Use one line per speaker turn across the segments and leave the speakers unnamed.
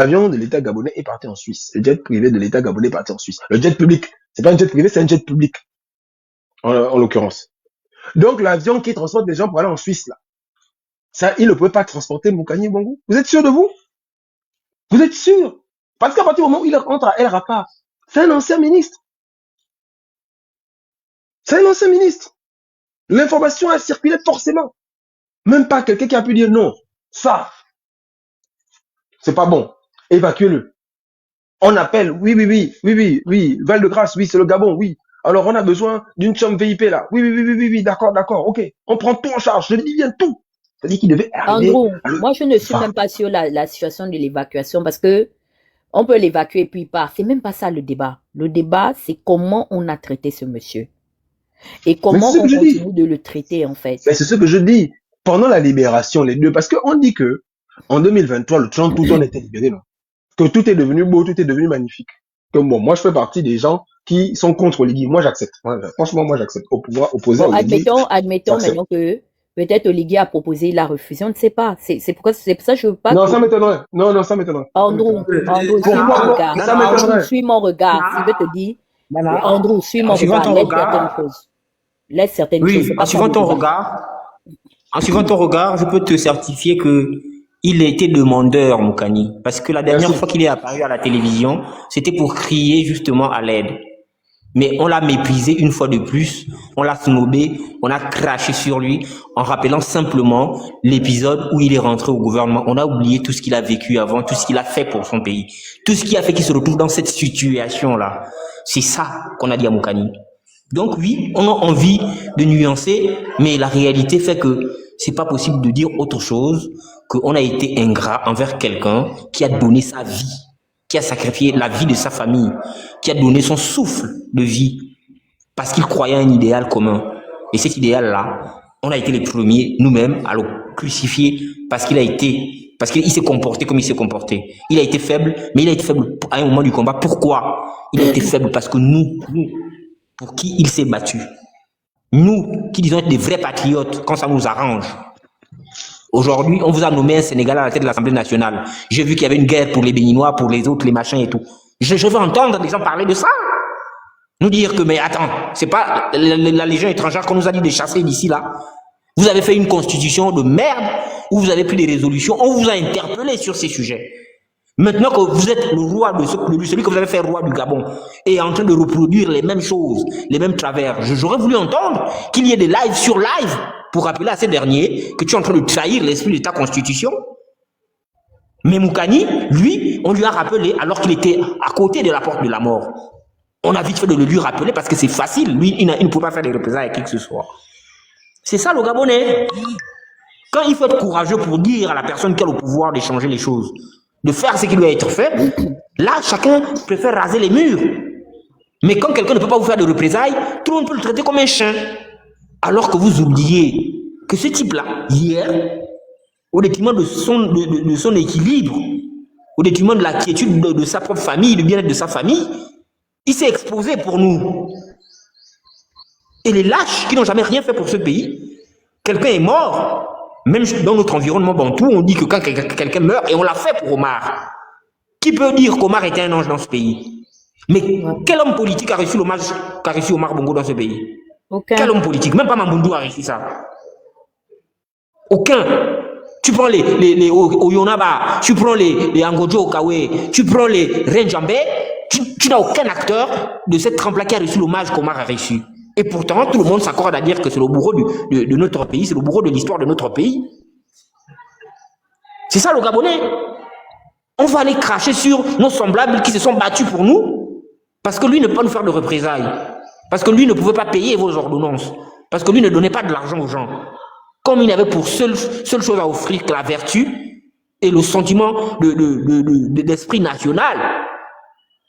L'avion de l'État gabonais est parti en Suisse. Le jet privé de l'État gabonais est parti en Suisse. Le jet public, c'est pas un jet privé, c'est un jet public, en l'occurrence. Donc, l'avion qui transporte les gens pour aller en Suisse, là, ça, il ne peut pas transporter Moukani Bongo. Vous êtes sûr de vous? Vous êtes sûr? Parce qu'à partir du moment où il rentre à El Rapa, c'est un ancien ministre. C'est un ancien ministre. L'information a circulé forcément. Même pas quelqu'un qui a pu dire non. Ça, c'est pas bon. Évacuez-le. On appelle, oui. Val-de-Grâce, oui, c'est le Gabon, oui. Alors, on a besoin d'une chambre VIP là. Oui, d'accord, ok. On prend tout en charge. Je dis bien tout. C'est-à-dire qu'il devait arriver.
Andrew, moi je ne suis même pas sur la situation de l'évacuation parce que on peut l'évacuer puis pas. C'est même pas ça le débat. Le débat, c'est comment on a traité ce monsieur. Et comment on continue de le traiter en fait.
Mais c'est ce que je dis. Pendant la libération, les deux, parce qu'on dit que en 2023, le 30 août, on était libéré, non? Que tout est devenu beau, tout est devenu magnifique. Que bon, moi, je fais partie des gens qui sont contre Oligui. Moi, j'accepte. Franchement, moi, j'accepte. Au pouvoir opposé à Oligui.
Admettons maintenant que peut-être Oligui a proposé, il a refusé, on ne sait pas. C'est pour ça que je veux pas.
Non, ça m'étonnerait. Non, ça m'étonnerait.
Andrew, suis mon regard. Si je veux te dire, Andrew, suis mon regard. Laisse certaines choses.
Oui, en suivant ton regard, je peux te certifier que il était demandeur, Moukani. Parce que la dernière fois qu'il est apparu à la télévision, c'était pour crier justement à l'aide. Mais on l'a méprisé une fois de plus, on l'a snobé, on a craché sur lui en rappelant simplement l'épisode où il est rentré au gouvernement. On a oublié tout ce qu'il a vécu avant, tout ce qu'il a fait pour son pays, tout ce qui a fait qu'il se retrouve dans cette situation-là. C'est ça qu'on a dit à Moukani. Donc oui, on a envie de nuancer, mais la réalité fait que c'est pas possible de dire autre chose qu'on a été ingrat envers quelqu'un qui a donné sa vie, qui a sacrifié la vie de sa famille, qui a donné son souffle de vie parce qu'il croyait à un idéal commun. Et cet idéal-là, on a été les premiers, nous-mêmes, à le crucifier parce qu'il s'est comporté comme il s'est comporté. Il a été faible, mais il a été faible à un moment du combat. Pourquoi? Il a été faible parce que nous, pour qui il s'est battu. Nous, qui disons être des vrais patriotes, quand ça nous arrange. Aujourd'hui, on vous a nommé un Sénégalais à la tête de l'Assemblée nationale. J'ai vu qu'il y avait une guerre pour les Béninois, pour les autres, les machins et tout. Je veux entendre des gens parler de ça. Nous dire que, mais attends, c'est pas la Légion étrangère qu'on nous a dit de chasser d'ici là. Vous avez fait une constitution de merde où vous avez pris des résolutions, on vous a interpellé sur ces sujets. Maintenant que vous êtes le roi de celui que vous avez fait roi du Gabon et en train de reproduire les mêmes choses, les mêmes travers, j'aurais voulu entendre qu'il y ait des lives sur live pour rappeler à ces derniers que tu es en train de trahir l'esprit de ta constitution. Mais Moukani, lui, on lui a rappelé alors qu'il était à côté de la porte de la mort. On a vite fait de le lui rappeler parce que c'est facile. Lui, il ne peut pas faire des représailles à qui que ce soit. C'est ça le Gabonais. Quand il faut être courageux pour dire à la personne qui a le pouvoir de changer les choses, de faire ce qui doit être fait, là, chacun préfère raser les murs. Mais quand quelqu'un ne peut pas vous faire de représailles, tout le monde peut le traiter comme un chien. Alors que vous oubliez que ce type-là, hier, au détriment de son équilibre, au détriment de la quiétude de sa propre famille, du bien-être de sa famille, il s'est exposé pour nous. Et les lâches qui n'ont jamais rien fait pour ce pays, quelqu'un est mort. Même dans notre environnement bantou, on dit que quand quelqu'un meurt, et on l'a fait pour Omar. Qui peut dire qu'Omar était un ange dans ce pays? Mais quel homme politique a reçu l'hommage qu'a reçu Omar Bongo dans ce pays?
Aucun.
Quel homme politique? Même pas Mamboundou a reçu ça. Aucun. Tu prends les Oyonaba, tu prends les Angojo Okawe, tu prends les Renjambé, tu n'as aucun acteur de cette trempe-là qui a reçu l'hommage qu'Omar a reçu. Et pourtant, tout le monde s'accorde à dire que c'est le bourreau de notre pays, c'est le bourreau de l'histoire de notre pays. C'est ça le Gabonais. On va aller cracher sur nos semblables qui se sont battus pour nous, parce que lui ne peut pas nous faire de représailles, parce que lui ne pouvait pas payer vos ordonnances, parce que lui ne donnait pas de l'argent aux gens. Comme il n'avait pour seule chose à offrir que la vertu et le sentiment d'esprit national,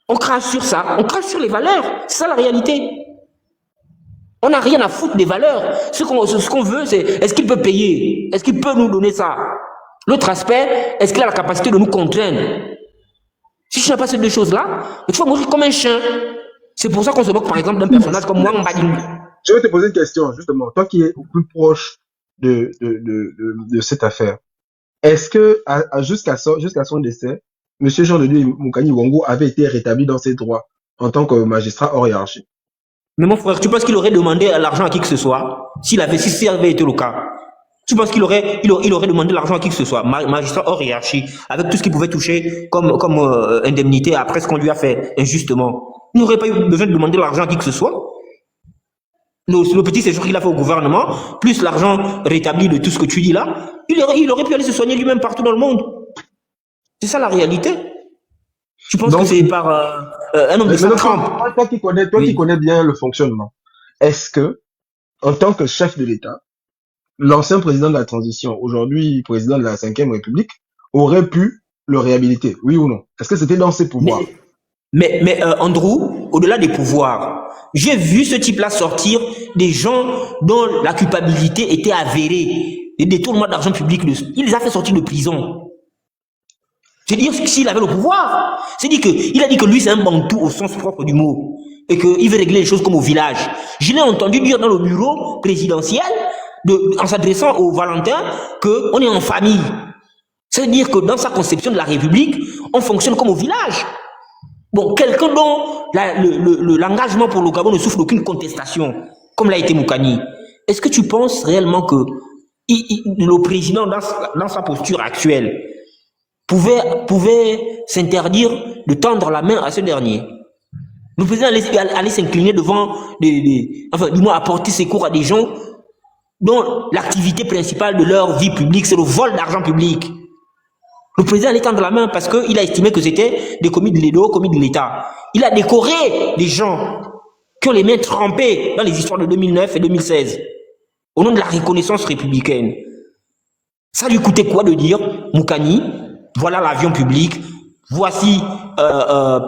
on crache sur ça, on crache sur les valeurs. C'est ça la réalité. On n'a rien à foutre des valeurs. Ce qu'on veut, c'est est-ce qu'il peut payer? Est-ce qu'il peut nous donner ça? L'autre aspect, est-ce qu'il a la capacité de nous contraindre? Si tu n'as pas ces deux choses-là, tu vas mourir comme un chien. C'est pour ça qu'on se moque par exemple d'un personnage comme Wang Bading.
Je vais te poser une question, justement. Toi qui es au plus proche de cette affaire, est-ce que jusqu'à son décès, Monsieur Jean de Dieu Moukani Wongo avait été rétabli dans ses droits en tant que magistrat hors hiérarchie.
Mais mon frère, tu penses qu'il aurait demandé l'argent à qui que ce soit si ça avait été le cas? Tu penses qu'il aurait demandé l'argent à qui que ce soit, magistrat hors hiérarchie, avec tout ce qu'il pouvait toucher comme indemnité après ce qu'on lui a fait injustement? Il n'aurait pas eu besoin de demander l'argent à qui que ce soit. Le petit séjour qu'il a fait au gouvernement, plus l'argent rétabli de tout ce que tu dis là, il aurait pu aller se soigner lui-même partout dans le monde. C'est ça la réalité. Tu penses que c'est par un homme de sa trempe?
Toi qui connais bien le fonctionnement, est-ce que, en tant que chef de l'État, l'ancien président de la transition, aujourd'hui président de la 5e République, aurait pu le réhabiliter, oui ou non? Est-ce que c'était dans ses pouvoirs?
Mais Andrew, au-delà des pouvoirs, j'ai vu ce type-là sortir des gens dont la culpabilité était avérée, des détournements d'argent public. Il les a fait sortir de prison. C'est-à-dire s'il avait le pouvoir, il a dit que lui c'est un bantou au sens propre du mot et qu'il veut régler les choses comme au village. Je l'ai entendu dire dans le bureau présidentiel, en s'adressant au Valentin, qu'on est en famille. C'est-à-dire que dans sa conception de la République, on fonctionne comme au village. Bon, quelqu'un dont l'engagement pour le Gabon ne souffre d'aucune contestation, comme l'a été Moukani. Est-ce que tu penses réellement que le président, dans sa posture actuelle, pouvait s'interdire de tendre la main à ce dernier? Le président allait s'incliner devant, enfin, du moins apporter secours à des gens dont l'activité principale de leur vie publique, c'est le vol d'argent public. Le président allait tendre la main parce qu'il a estimé que c'était des commis de l'État. Il a décoré des gens qui ont les mains trempées dans les histoires de 2009 et 2016, au nom de la reconnaissance républicaine. Ça lui coûtait quoi de dire, Moukani, voilà l'avion public, voici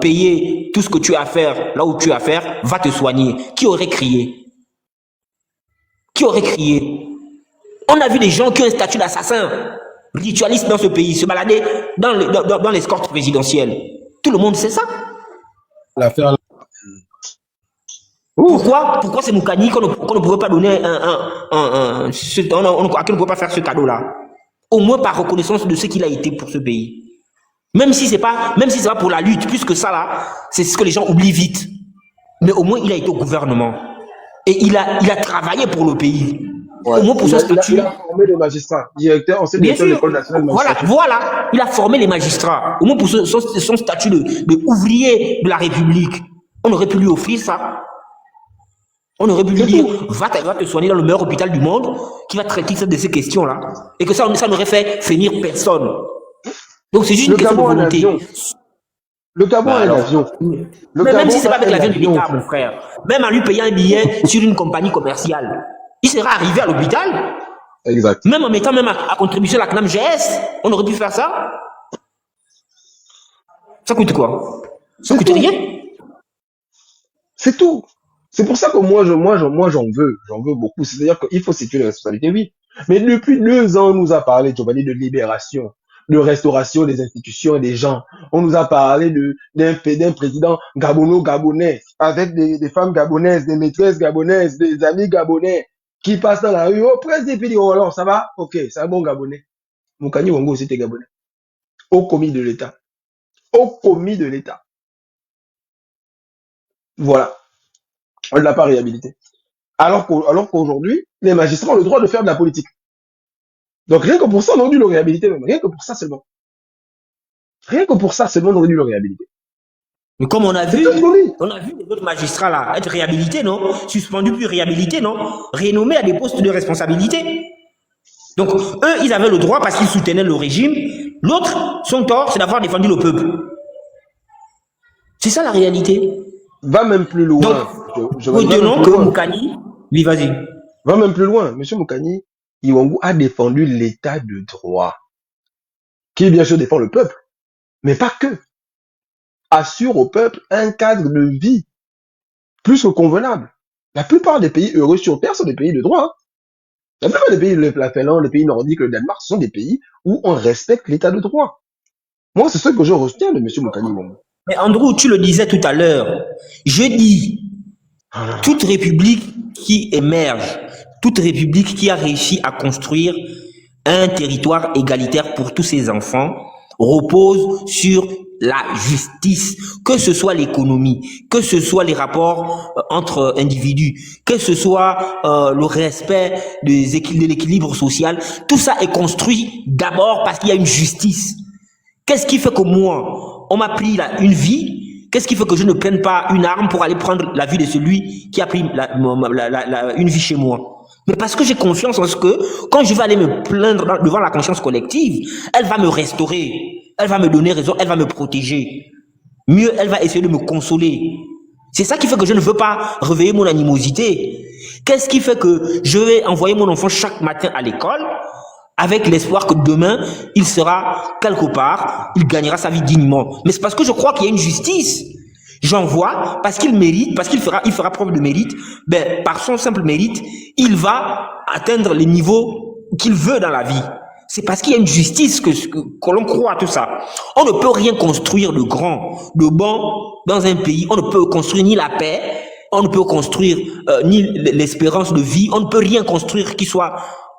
payer tout ce que tu as à faire, là où tu as à faire, va te soigner. Qui aurait crié? Qui aurait crié? On a vu des gens qui ont un statut d'assassin, ritualistes dans ce pays, se balader dans l'escorte présidentielle. Tout le monde sait ça.
L'affaire.
Pourquoi c'est Moukani qu'on ne pouvait pas donner à qui ne pouvait pas faire ce cadeau-là? Au moins par reconnaissance de ce qu'il a été pour ce pays. Même si c'est pas pour la lutte, plus que ça là, c'est ce que les gens oublient vite. Mais au moins il a été au gouvernement. Et il a travaillé pour le pays.
Ouais.
Au moins pour son statut.
Il a formé les magistrats, ancien directeur de l'école nationale de magistrature.
Voilà, il a formé les magistrats. Au moins pour son statut de ouvrier de la République. On aurait pu lui offrir ça. On aurait pu lui dire, va te soigner dans le meilleur hôpital du monde, qui va traiter de ces questions-là. Et que ça n'aurait fait finir personne. Donc c'est juste une question de volonté.
Le Gabon a un avion.
Même si c'est pas avec l'avion de l'État, mon frère. Même en lui payant un billet sur une compagnie commerciale, il sera arrivé à l'hôpital.
Exact.
Même en mettant à contribution la CNAM GS, on aurait pu faire ça. Ça coûte quoi? Ça coûte rien.
C'est tout. C'est pour ça que moi j'en veux beaucoup. C'est-à-dire qu'il faut situer les responsabilités, oui. Mais depuis 2 ans, on nous a parlé, Giovanni, de libération, de restauration des institutions et des gens. On nous a parlé d'un président gabonais, avec des femmes gabonaises, des maîtresses gabonaises, des amis gabonais, qui passent dans la rue, oh, président, puis dit, oh, alors, ça va? Ok, c'est un bon gabonais. Moukani Wongo aussi était gabonais. Au commis de l'État. Au commis de l'État. Voilà. On ne l'a pas réhabilité. Alors qu'aujourd'hui, les magistrats ont le droit de faire de la politique. Donc rien que pour ça, on aurait dû le réhabiliter même. Rien que pour ça seulement. Rien que pour ça seulement, on aurait dû le réhabiliter.
Mais comme on a vu les autres magistrats là être réhabilités, non? Suspendus puis réhabilités, non? Renommés à des postes de responsabilité. Donc eux, ils avaient le droit parce qu'ils soutenaient le régime. L'autre, son tort, c'est d'avoir défendu le peuple. C'est ça la réalité.
Va même plus loin.
Donc, retenons que Moukani, oui, vas-y.
Va même plus loin. Monsieur Moukani Iwangu a défendu l'état de droit, qui bien sûr défend le peuple, mais pas que. Assure au peuple un cadre de vie plus que convenable. La plupart des pays heureux sur Terre sont des pays de droit. Hein. La plupart des pays, la Finlande, les pays nordiques, le Danemark, ce sont des pays où on respecte l'état de droit. Moi, c'est ce que je retiens de monsieur Moukani Iwangu.
Mais Andrew, tu le disais tout à l'heure. Je dis, toute république qui émerge, toute république qui a réussi à construire un territoire égalitaire pour tous ses enfants, repose sur la justice, que ce soit l'économie, que ce soit les rapports entre individus, que ce soit le respect de l'équilibre social, tout ça est construit d'abord parce qu'il y a une justice. Qu'est-ce qui fait que moi, on m'a pris une vie? Qu'est-ce qui fait que je ne prenne pas une arme pour aller prendre la vie de celui qui a pris une vie chez moi? Mais parce que j'ai confiance en ce que, quand je vais aller me plaindre devant la conscience collective, elle va me restaurer, elle va me donner raison, elle va me protéger. Mieux, elle va essayer de me consoler. C'est ça qui fait que je ne veux pas réveiller mon animosité. Qu'est-ce qui fait que je vais envoyer mon enfant chaque matin à l'école avec l'espoir que demain, il sera quelque part, il gagnera sa vie dignement. Mais c'est parce que je crois qu'il y a une justice. J'envoie parce qu'il mérite, parce qu'il fera preuve de mérite. Ben, par son simple mérite, il va atteindre les niveaux qu'il veut dans la vie. C'est parce qu'il y a une justice que l'on croit à tout ça. On ne peut rien construire de grand, de bon dans un pays. On ne peut construire ni la paix, on ne peut construire ni l'espérance de vie. On ne peut rien construire qui soit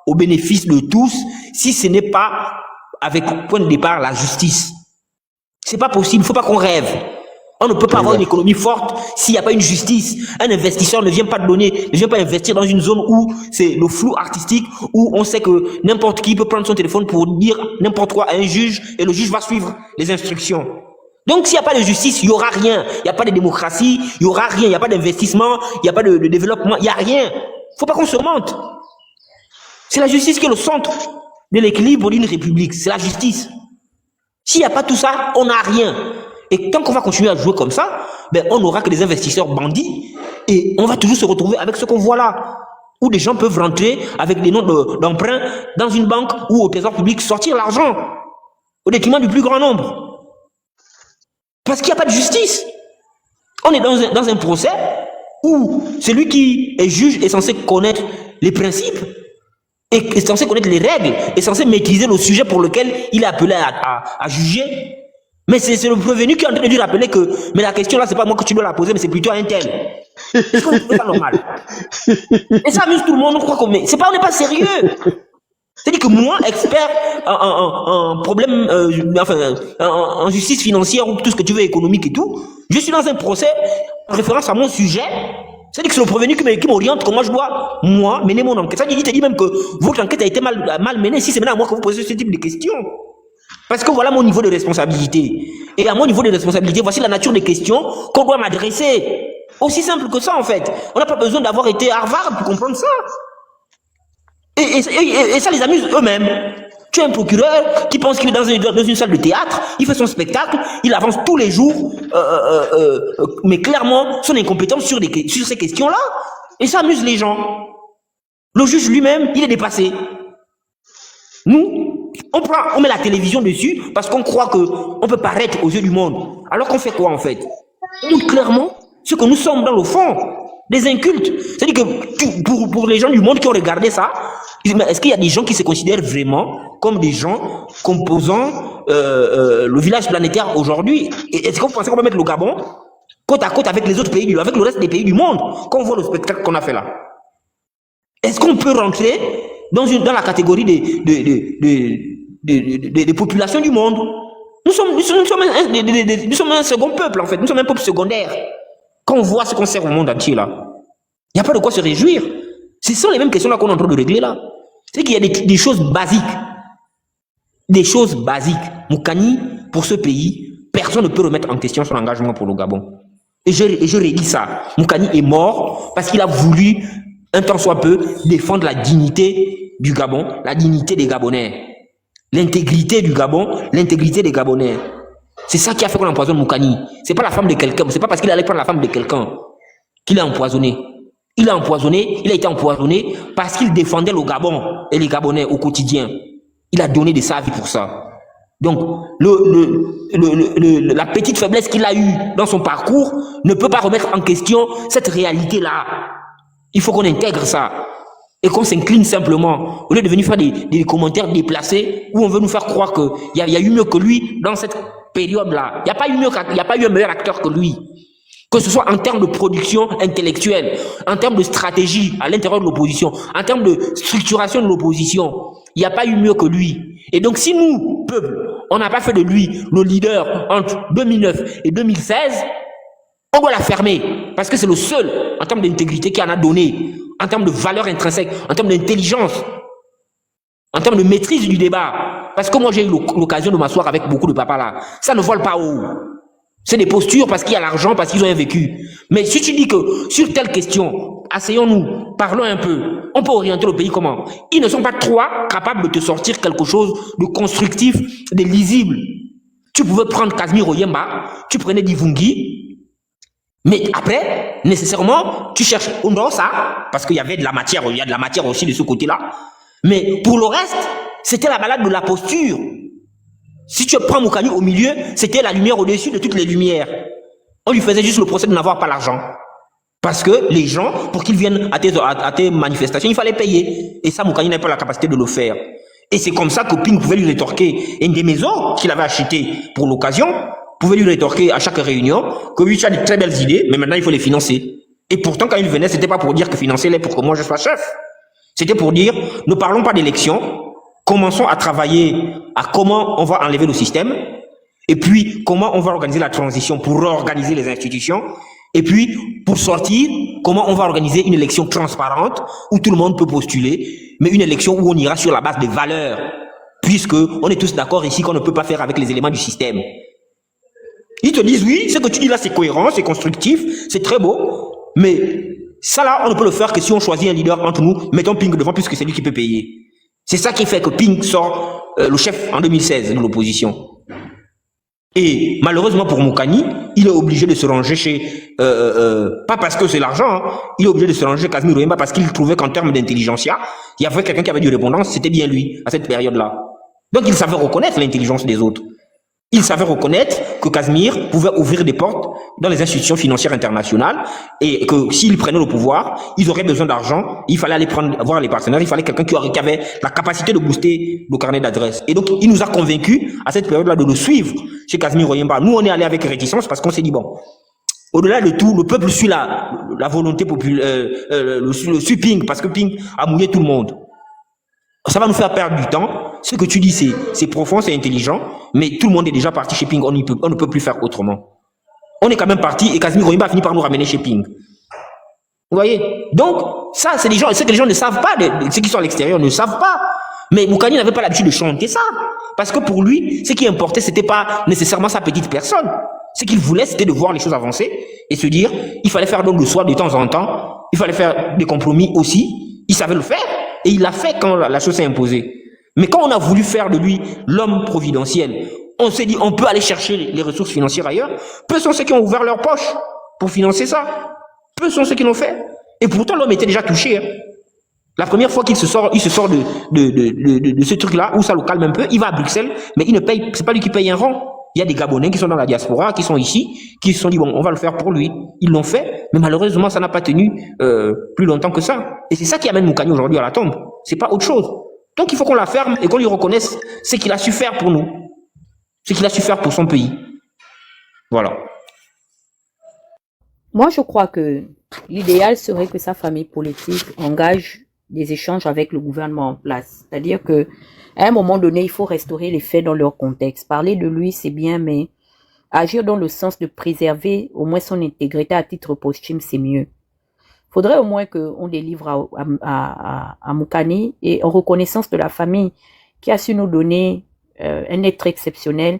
au bénéfice de tous si ce n'est pas avec point de départ la justice. C'est pas possible. Il faut pas qu'on rêve. On ne peut pas avoir une économie forte s'il n'y a pas une justice. Un investisseur ne vient pas investir dans une zone où c'est le flou artistique, où on sait que n'importe qui peut prendre son téléphone pour dire n'importe quoi à un juge et le juge va suivre les instructions. Donc s'il n'y a pas de justice, il n'y aura rien. Il n'y a pas de démocratie, il n'y aura rien. Il n'y a pas d'investissement, il n'y a pas de développement, il n'y a rien. Il ne faut pas qu'on se mente. C'est la justice qui est le centre de l'équilibre d'une république. C'est la justice. S'il n'y a pas tout ça, on n'a rien. Et tant qu'on va continuer à jouer comme ça, ben on n'aura que des investisseurs bandits et on va toujours se retrouver avec ce qu'on voit là, où des gens peuvent rentrer avec des noms d'emprunt dans une banque ou au trésor public sortir l'argent au détriment du plus grand nombre. Parce qu'il n'y a pas de justice. On est dans un procès où celui qui est juge est censé connaître les principes, est censé connaître les règles, est censé maîtriser le sujet pour lequel il est appelé à juger. Mais c'est le prévenu qui est en train de lui rappeler que, mais la question là, c'est pas moi que tu dois la poser, mais c'est plutôt un tel. Est-ce que vous trouvez ça normal? Et ça amuse tout le monde, on croit qu'on n'est pas sérieux. C'est-à-dire que moi, expert en problème, en justice financière ou tout ce que tu veux, économique et tout, je suis dans un procès en référence à mon sujet. C'est-à-dire que c'est le prévenu qui m'oriente comment je dois, moi, mener mon enquête. Ça, il te dit même que votre enquête a été mal menée si c'est maintenant à moi que vous posez ce type de questions. Parce que voilà mon niveau de responsabilité. Et à mon niveau de responsabilité, voici la nature des questions qu'on doit m'adresser. Aussi simple que ça, en fait. On n'a pas besoin d'avoir été à Harvard pour comprendre ça. Et ça les amuse eux-mêmes. Tu as un procureur qui pense qu'il est dans une salle de théâtre, il fait son spectacle, il avance tous les jours, mais clairement, son incompétence sur ces questions-là. Et ça amuse les gens. Le juge lui-même, il est dépassé. Nous, on met la télévision dessus parce qu'on croit qu'on peut paraître aux yeux du monde. Alors qu'on fait quoi en fait? On montre clairement ce que nous sommes dans le fond, des incultes. C'est-à-dire que pour les gens du monde qui ont regardé ça, est-ce qu'il y a des gens qui se considèrent vraiment comme des gens composant le village planétaire aujourd'hui? Est-ce que vous pensez qu'on va mettre le Gabon côte à côte avec les autres pays, avec le reste des pays du monde, quand on voit le spectacle qu'on a fait là? Est-ce qu'on peut rentrer dans la catégorie des populations du monde? Nous sommes un second peuple en fait, nous sommes un peuple secondaire. Quand on voit ce qu'on sert au monde entier là, il n'y a pas de quoi se réjouir. Ce sont les mêmes questions là qu'on est en train de régler là. C'est qu'il y a des choses basiques. Des choses basiques. Moukani, pour ce pays, personne ne peut remettre en question son engagement pour le Gabon. Et je redis ça. Moukani est mort parce qu'il a voulu, un temps soit peu, défendre la dignité du Gabon, la dignité des Gabonais. L'intégrité du Gabon, l'intégrité des Gabonais. C'est ça qui a fait qu'on empoisonne Moukani. C'est pas la femme de quelqu'un, c'est pas parce qu'il allait prendre la femme de quelqu'un qu'il a empoisonné. Il a été empoisonné parce qu'il défendait le Gabon et les Gabonais au quotidien. Il a donné de sa vie pour ça. Donc, la petite faiblesse qu'il a eue dans son parcours ne peut pas remettre en question cette réalité-là. Il faut qu'on intègre ça. Et qu'on s'incline simplement, au lieu de venir faire des commentaires déplacés, où on veut nous faire croire qu'il y a eu mieux que lui dans cette période-là. Il n'y a pas eu un meilleur acteur que lui. Que ce soit en termes de production intellectuelle, en termes de stratégie à l'intérieur de l'opposition, en termes de structuration de l'opposition, il n'y a pas eu mieux que lui. Et donc si nous, peuple, on n'a pas fait de lui le leader entre 2009 et 2016, on doit la fermer. Parce que c'est le seul, en termes d'intégrité, qui en a donné, en termes de valeur intrinsèque, en termes d'intelligence, en termes de maîtrise du débat. Parce que moi, j'ai eu l'occasion de m'asseoir avec beaucoup de papas là. Ça ne vole pas haut. C'est des postures parce qu'il y a l'argent, parce qu'ils ont un vécu. Mais si tu dis que sur telle question, asseyons-nous, parlons un peu, on peut orienter le pays comment? Ils ne sont pas trois capables de te sortir quelque chose de constructif, de lisible. Tu pouvais prendre Casimir Oyemba, tu prenais Divungi, mais après, nécessairement, tu cherches non ça, parce qu'il y avait de la matière, il y a de la matière aussi de ce côté-là. Mais pour le reste, c'était la balade de la posture. Si tu prends Moukani au milieu, c'était la lumière au-dessus de toutes les lumières. On lui faisait juste le procès de n'avoir pas l'argent. Parce que les gens, pour qu'ils viennent à tes manifestations, il fallait payer. Et ça, Moukani n'avait pas la capacité de le faire. Et c'est comme ça que Ping pouvait lui rétorquer. Et une des maisons qu'il avait achetées pour l'occasion pouvait lui rétorquer à chaque réunion que oui, tu as de très belles idées, mais maintenant il faut les financer. Et pourtant, quand il venait, c'était pas pour dire que financer-les pour que moi je sois chef. C'était pour dire, ne parlons pas d'élection, commençons à travailler à comment on va enlever le système, et puis comment on va organiser la transition pour réorganiser les institutions, et puis pour sortir, comment on va organiser une élection transparente où tout le monde peut postuler, mais une élection où on ira sur la base des valeurs, puisque on est tous d'accord ici qu'on ne peut pas faire avec les éléments du système. Ils te disent, oui, ce que tu dis là, c'est cohérent, c'est constructif, c'est très beau, mais ça là, on ne peut le faire que si on choisit un leader entre nous, mettons Ping devant, puisque c'est lui qui peut payer. C'est ça qui fait que Ping sort le chef en 2016 de l'opposition. Et malheureusement pour Moukani, il est obligé de se ranger chez... pas parce que c'est l'argent, hein, il est obligé de se ranger chez Casimir Oyemba parce qu'il trouvait qu'en termes d'intelligentsia, il y avait quelqu'un qui avait du répondance, c'était bien lui, à cette période-là. Donc il savait reconnaître l'intelligence des autres. Il savait reconnaître que Casimir pouvait ouvrir des portes dans les institutions financières internationales et que s'il prenait le pouvoir, ils auraient besoin d'argent, il fallait aller voir les partenaires, il fallait quelqu'un qui avait la capacité de booster le carnet d'adresses. Et donc, il nous a convaincus à cette période-là de le suivre chez Casimir Oyemba. Nous, on est allé avec réticence parce qu'on s'est dit, bon, au-delà de tout, le peuple suit la volonté populaire, le suit Ping parce que Ping a mouillé tout le monde. Ça va nous faire perdre du temps. Ce que tu dis, c'est profond, c'est intelligent, mais tout le monde est déjà parti chez Ping, on ne peut plus faire autrement. On est quand même parti et Casimir Oyemba a fini par nous ramener chez Ping. Vous voyez? Donc, ça, c'est ce que les gens ne savent pas, ceux qui sont à l'extérieur ne savent pas. Mais Moukani n'avait pas l'habitude de chanter ça. Parce que pour lui, ce qui importait, c'était pas nécessairement sa petite personne. Ce qu'il voulait, c'était de voir les choses avancer et se dire, il fallait faire donc le soir de temps en temps, il fallait faire des compromis aussi. Il savait le faire. Et il l'a fait quand la chose s'est imposée. Mais quand on a voulu faire de lui l'homme providentiel, on s'est dit, on peut aller chercher les ressources financières ailleurs. Peu sont ceux qui ont ouvert leur poche pour financer ça. Peu sont ceux qui l'ont fait. Et pourtant, l'homme était déjà touché. Hein. La première fois il se sort de ce truc-là, où ça le calme un peu, il va à Bruxelles, mais il ne paye, c'est pas lui qui paye un rond. Il y a des Gabonais qui sont dans la diaspora, qui sont ici, qui se sont dit, bon, on va le faire pour lui. Ils l'ont fait, mais malheureusement, ça n'a pas tenu plus longtemps que ça. Et c'est ça qui amène Moukani aujourd'hui à la tombe. C'est pas autre chose. Donc, il faut qu'on la ferme et qu'on lui reconnaisse ce qu'il a su faire pour nous. Ce qu'il a su faire pour son pays. Voilà.
Moi, je crois que l'idéal serait que sa famille politique engage des échanges avec le gouvernement en place. C'est-à-dire que à un moment donné, il faut restaurer les faits dans leur contexte. Parler de lui, c'est bien, mais agir dans le sens de préserver au moins son intégrité à titre posthume, c'est mieux. Faudrait au moins qu'on délivre à Moukani et en reconnaissance de la famille qui a su nous donner un être exceptionnel,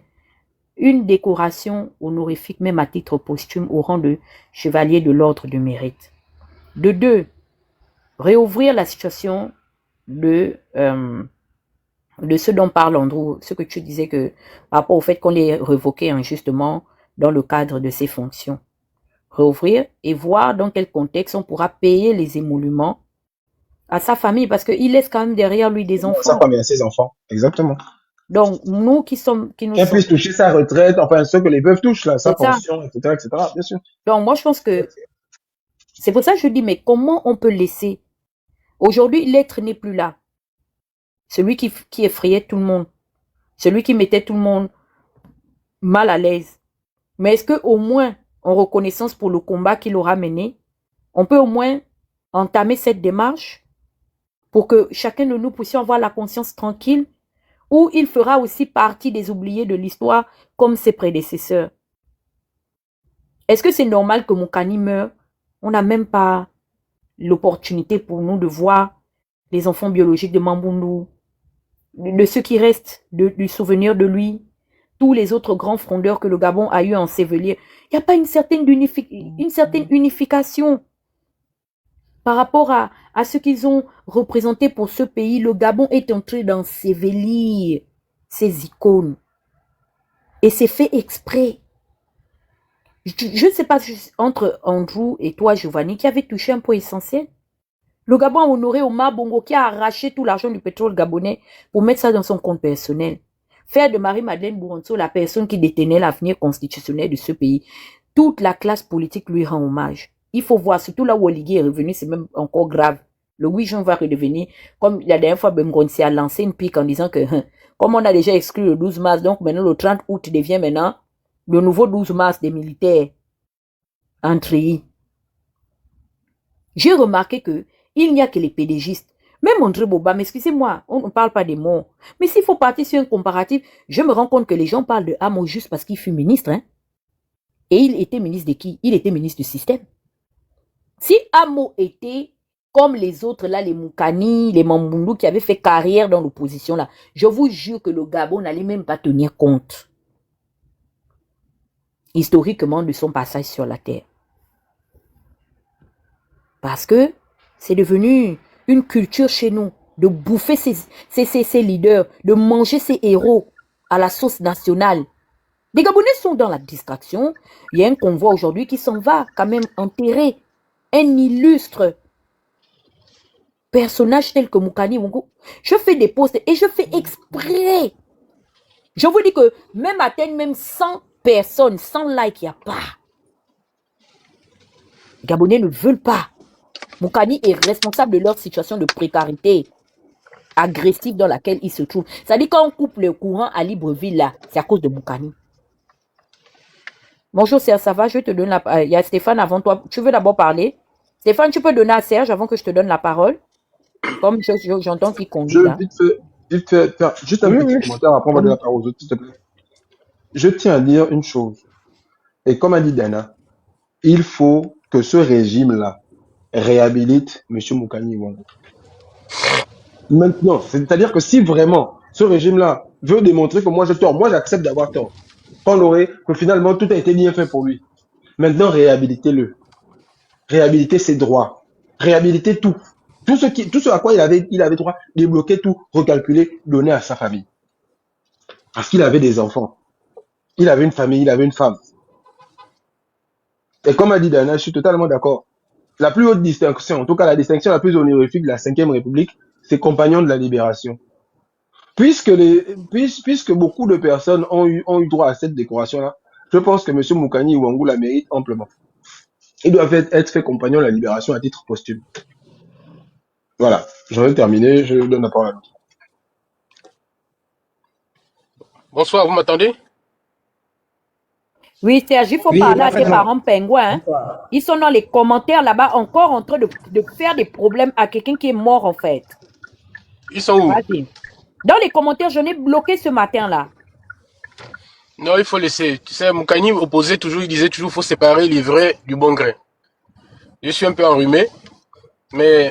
une décoration honorifique, même à titre posthume, au rang de chevalier de l'ordre du mérite. De deux, réouvrir la situation de ce dont parle Andrew, ce que tu disais que par rapport au fait qu'on l'ait révoqué injustement dans le cadre de ses fonctions. Réouvrir et voir dans quel contexte on pourra payer les émoluments à sa famille, parce qu'il laisse quand même derrière lui des enfants.
Sa famille, ses enfants, exactement.
Donc, nous qui nous
qu'elle puisse toucher sa retraite, enfin, ce que les veuves touchent, là, sa pension, etc., bien sûr.
Donc, moi, je pense que c'est pour ça que je dis, mais comment on peut laisser? Aujourd'hui, l'être n'est plus là. Celui qui effrayait tout le monde. Celui qui mettait tout le monde mal à l'aise. Mais est-ce que au moins, en reconnaissance pour le combat qu'il aura mené, on peut au moins entamer cette démarche pour que chacun de nous puissions avoir la conscience tranquille ou il fera aussi partie des oubliés de l'histoire comme ses prédécesseurs? Est-ce que c'est normal que Moukani meure? On n'a même pas l'opportunité pour nous de voir les enfants biologiques de Mamboundou, de ceux qui restent du souvenir de lui, tous les autres grands frondeurs que le Gabon a eu à ensevelir. Il n'y a pas une certaine unification par rapport à ce qu'ils ont représenté pour ce pays. Le Gabon est en train d'ensevelir ces icônes. Et c'est fait exprès. Je ne sais pas, entre Andrew et toi, Giovanni, qui avait touché un point essentiel. Le Gabon a honoré Omar Bongo qui a arraché tout l'argent du pétrole gabonais pour mettre ça dans son compte personnel. Faire de Marie-Madeleine Bouronso la personne qui détenait l'avenir constitutionnel de ce pays. Toute la classe politique lui rend hommage. Il faut voir, surtout là où Oligui est revenu, c'est même encore grave. Le 8 juin va redevenir, comme la dernière fois, Bemgonsi a lancé une pique en disant que, comme on a déjà exclu le 12 mars, donc maintenant le 30 août devient maintenant le nouveau 12 mars des militaires en treillis. J'ai remarqué que il n'y a que les pédégistes. Même André Boba, mais excusez-moi, on ne parle pas des morts. Mais s'il faut partir sur un comparatif, je me rends compte que les gens parlent de Amo juste parce qu'il fut ministre. Hein? Et il était ministre de qui? Il était ministre du système. Si Amo était comme les autres, là, les Moukani, les Mamboundou qui avaient fait carrière dans l'opposition, là, je vous jure que le Gabon n'allait même pas tenir compte historiquement de son passage sur la terre. Parce que c'est devenu une culture chez nous de bouffer ses leaders, de manger ses héros à la sauce nationale. Les Gabonais sont dans la distraction. Il y a un convoi aujourd'hui qui s'en va quand même enterrer un illustre personnage tel que Moukani Wongo. Je fais des posts et je fais exprès. Je vous dis que même atteindre même 100 personnes, 100 likes, il n'y a pas. Les Gabonais ne veulent pas. Moukani est responsable de leur situation de précarité agressive dans laquelle ils se trouvent. C'est-à-dire quand on coupe le courant à Libreville, là, c'est à cause de Moukani. Bonjour Serge, ça va? Je te donne la... Il y a Stéphane avant toi. Tu veux d'abord parler? Stéphane, tu peux donner à Serge avant que je te donne la parole? Comme j'entends qu'il conduit là.
Vite fait, juste un petit commentaire, après on va donner la parole aux autres, s'il te plaît. Je tiens à dire une chose. Et comme a dit Dana, il faut que ce régime-là réhabilite M. Moukani Wongo. Maintenant, c'est-à-dire que si vraiment ce régime-là veut démontrer que moi j'ai tort, moi j'accepte d'avoir tort, que finalement tout a été bien fait pour lui. Maintenant, réhabilitez-le. Réhabilitez ses droits. Réhabilitez tout. Tout ce à quoi il avait droit, débloquer tout, recalculer, donner à sa famille. Parce qu'il avait des enfants. Il avait une famille, il avait une femme. Et comme a dit Dana, je suis totalement d'accord. La plus haute distinction, en tout cas la distinction la plus honorifique de la Ve République, c'est compagnon de la libération. Puisque beaucoup de personnes ont eu droit à cette décoration-là, je pense que M. Moukani Wangou la mérite amplement. Il doit être fait compagnon de la libération à titre posthume. Voilà, j'en ai terminé, je donne la parole à l'autre.
Bonsoir, vous m'entendez?
Oui, Serge, il faut parler à tes parents pingouins. Hein. Ils sont dans les commentaires là-bas encore en train de faire des problèmes à quelqu'un qui est mort en fait.
Ils sont où?
Dans les commentaires, je l'ai bloqué ce matin-là.
Non, il faut laisser. Tu sais, Moukani opposait toujours, il disait toujours qu'il faut séparer les vrais du bon grain. Je suis un peu enrhumé, mais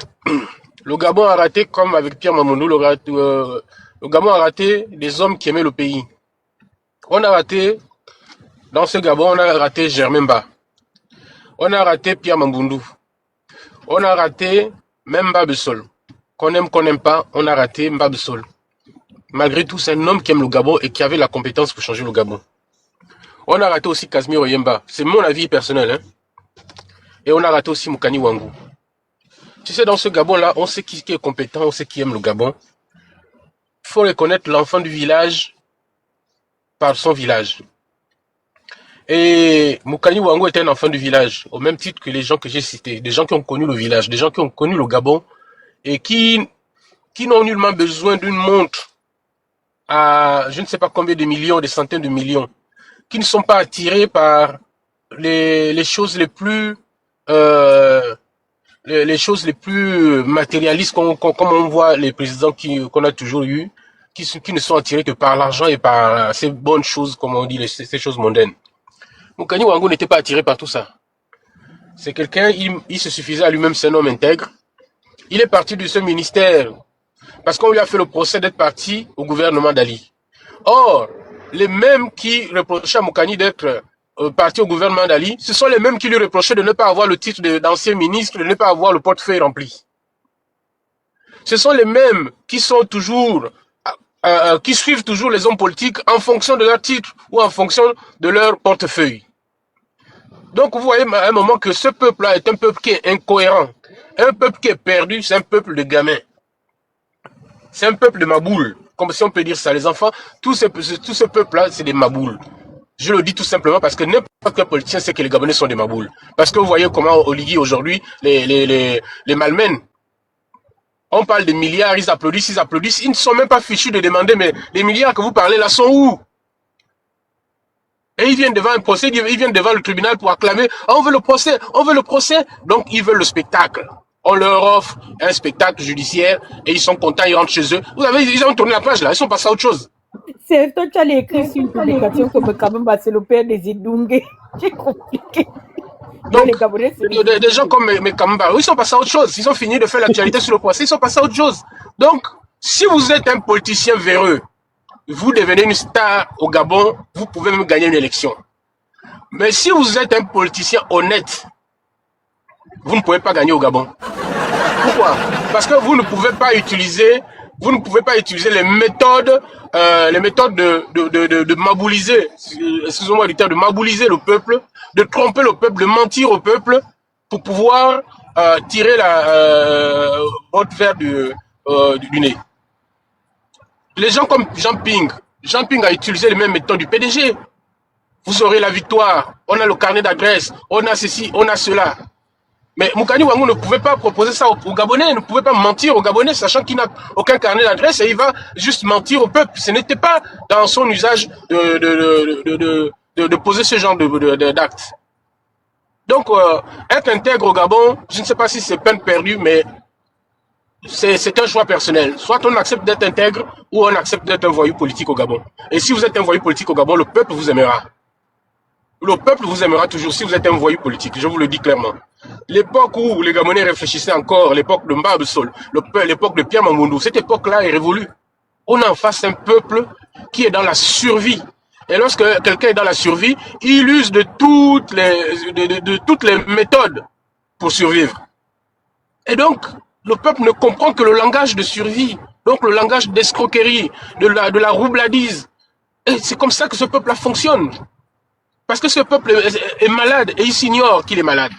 le Gabon a raté, comme avec Pierre Mamoundou, le Gabon a raté des hommes qui aimaient le pays. On a raté, dans ce Gabon, on a raté Germain Ba. On a raté Pierre Mamoundou. On a raté même Mbabesol. Qu'on aime, qu'on n'aime pas, on a raté Mbabesol. Malgré tout, c'est un homme qui aime le Gabon et qui avait la compétence pour changer le Gabon. On a raté aussi Casimir Oyemba. C'est mon avis personnel. Hein? Et on a raté aussi Moukani Wangou. Tu sais, dans ce Gabon-là, on sait qui est compétent, on sait qui aime le Gabon. Il faut reconnaître l'enfant du village par son village. Et Moukani Wangou était un enfant du village, au même titre que les gens que j'ai cités, des gens qui ont connu le village, des gens qui ont connu le Gabon et qui n'ont nullement besoin d'une montre à je ne sais pas combien de millions, des centaines de millions, qui ne sont pas attirés par les choses les plus matérialistes comme on voit les présidents qu'on a toujours eu, qui ne sont attirés que par l'argent et par ces bonnes choses, comme on dit, ces choses mondaines. Moukani Ouangou n'était pas attiré par tout ça. C'est quelqu'un, il se suffisait à lui-même, c'est un homme intègre. Il est parti de ce ministère parce qu'on lui a fait le procès d'être parti au gouvernement d'Ali. Or, les mêmes qui reprochaient à Moukani d'être parti au gouvernement d'Ali, ce sont les mêmes qui lui reprochaient de ne pas avoir le titre d'ancien ministre, de ne pas avoir le portefeuille rempli. Ce sont les mêmes qui sont toujours, qui suivent toujours les hommes politiques en fonction de leur titre ou en fonction de leur portefeuille. Donc vous voyez à un moment que ce peuple-là est un peuple qui est incohérent, un peuple qui est perdu, c'est un peuple de gamins. C'est un peuple de maboules, comme si on peut dire ça. Les enfants, tout ce peuple-là, c'est des maboules. Je le dis tout simplement parce que n'importe quel politicien sait que les Gabonais sont des maboules. Parce que vous voyez comment Oligui aujourd'hui les malmène. On parle des milliards, ils applaudissent. Ils ne sont même pas fichus de demander, mais les milliards que vous parlez là sont où? Et ils viennent devant un procès, ils viennent devant le tribunal pour acclamer, on veut le procès, on veut le procès. Donc ils veulent le spectacle. On leur offre un spectacle judiciaire et ils sont contents, ils rentrent chez eux. Vous savez, ils ont tourné la page là, ils sont passés à autre chose.
C'est toi qui as écrit sur une publication que quand même c'est le père des Idungue. C'est compliqué.
Donc, des gens comme Mekamba, ils sont passés à autre chose. Ils ont fini de faire l'actualité sur le procès, ils sont passés à autre chose. Donc, si vous êtes un politicien véreux, vous devenez une star au Gabon, vous pouvez même gagner une élection. Mais si vous êtes un politicien honnête, vous ne pouvez pas gagner au Gabon. Pourquoi? Parce que vous ne pouvez pas utiliser les méthodes de mabouliser, excusez-moi du terme, de mabouliser le peuple, de tromper le peuple, de mentir au peuple pour pouvoir tirer la botte vert du nez. Les gens comme Jean Ping a utilisé les mêmes méthodes du PDG. Vous aurez la victoire, on a le carnet d'adresse, on a ceci, on a cela. Mais Moukani Ouangou ne pouvait pas proposer ça aux Gabonais, ne pouvait pas mentir aux Gabonais, sachant qu'il n'a aucun carnet d'adresse et il va juste mentir au peuple. Ce n'était pas dans son usage de poser ce genre d'actes. Donc, être intègre au Gabon, je ne sais pas si c'est peine perdue, mais c'est un choix personnel. Soit on accepte d'être intègre ou on accepte d'être un voyou politique au Gabon. Et si vous êtes un voyou politique au Gabon, le peuple vous aimera. Le peuple vous aimera toujours si vous êtes un voyou politique, je vous le dis clairement. L'époque où les Gabonais réfléchissaient encore, l'époque de Mbaba Sol, l'époque de Pierre Mamundou, cette époque-là est révolue. On a en face un peuple qui est dans la survie. Et lorsque quelqu'un est dans la survie, il use de toutes les méthodes pour survivre. Et donc, le peuple ne comprend que le langage de survie, donc le langage d'escroquerie, de la roubladise. Et c'est comme ça que ce peuple-là fonctionne. Parce que ce peuple est malade et il s'ignore qu'il est malade.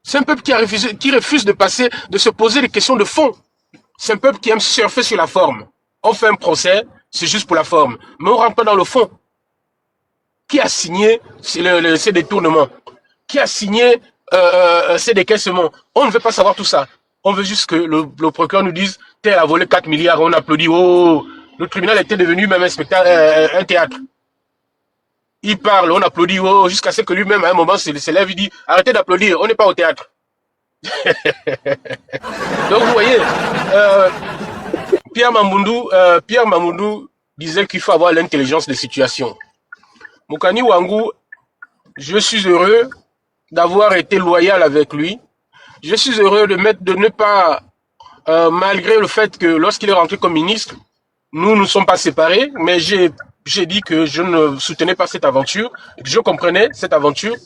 C'est un peuple qui refuse de se poser des questions de fond. C'est un peuple qui aime surfer sur la forme. On fait un procès, c'est juste pour la forme. Mais on rentre pas dans le fond. Qui a signé ces détournements? Qui a signé ces décaissements? On ne veut pas savoir tout ça. On veut juste que le procureur nous dise tel a volé 4 milliards, on applaudit. Oh, le tribunal était devenu même un théâtre. Il parle, on applaudit, oh, jusqu'à ce que lui-même, à un moment, se lève, il dit arrêtez d'applaudir, on n'est pas au théâtre. Donc vous voyez, Pierre Mamundou disait qu'il faut avoir l'intelligence des situations. Moukani Ouangou, je suis heureux d'avoir été loyal avec lui. Je suis heureux de ne pas, malgré le fait que lorsqu'il est rentré comme ministre, nous ne sommes pas séparés, mais j'ai dit que je ne soutenais pas cette aventure. Je comprenais cette aventure.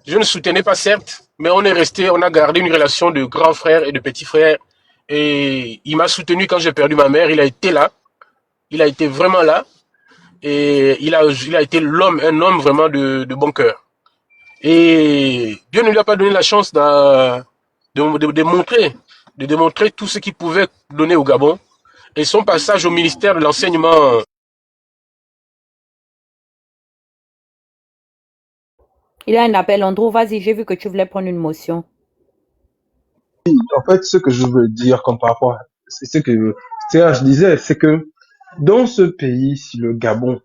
Je ne soutenais pas, certes, mais on a gardé une relation de grand frère et de petit frère. Et il m'a soutenu quand j'ai perdu ma mère. Il a été là. Il a été vraiment là. Et il a été un homme vraiment de bon cœur. Et Dieu ne lui a pas donné la chance de démontrer tout ce qu'il pouvait donner au Gabon. Et son passage au ministère de l'enseignement.
Il a un appel, Andrew, vas-y, j'ai vu que tu voulais prendre une motion.
En fait, ce que je veux dire comme par rapport à ce que je disais, c'est que dans ce pays, si le Gabon,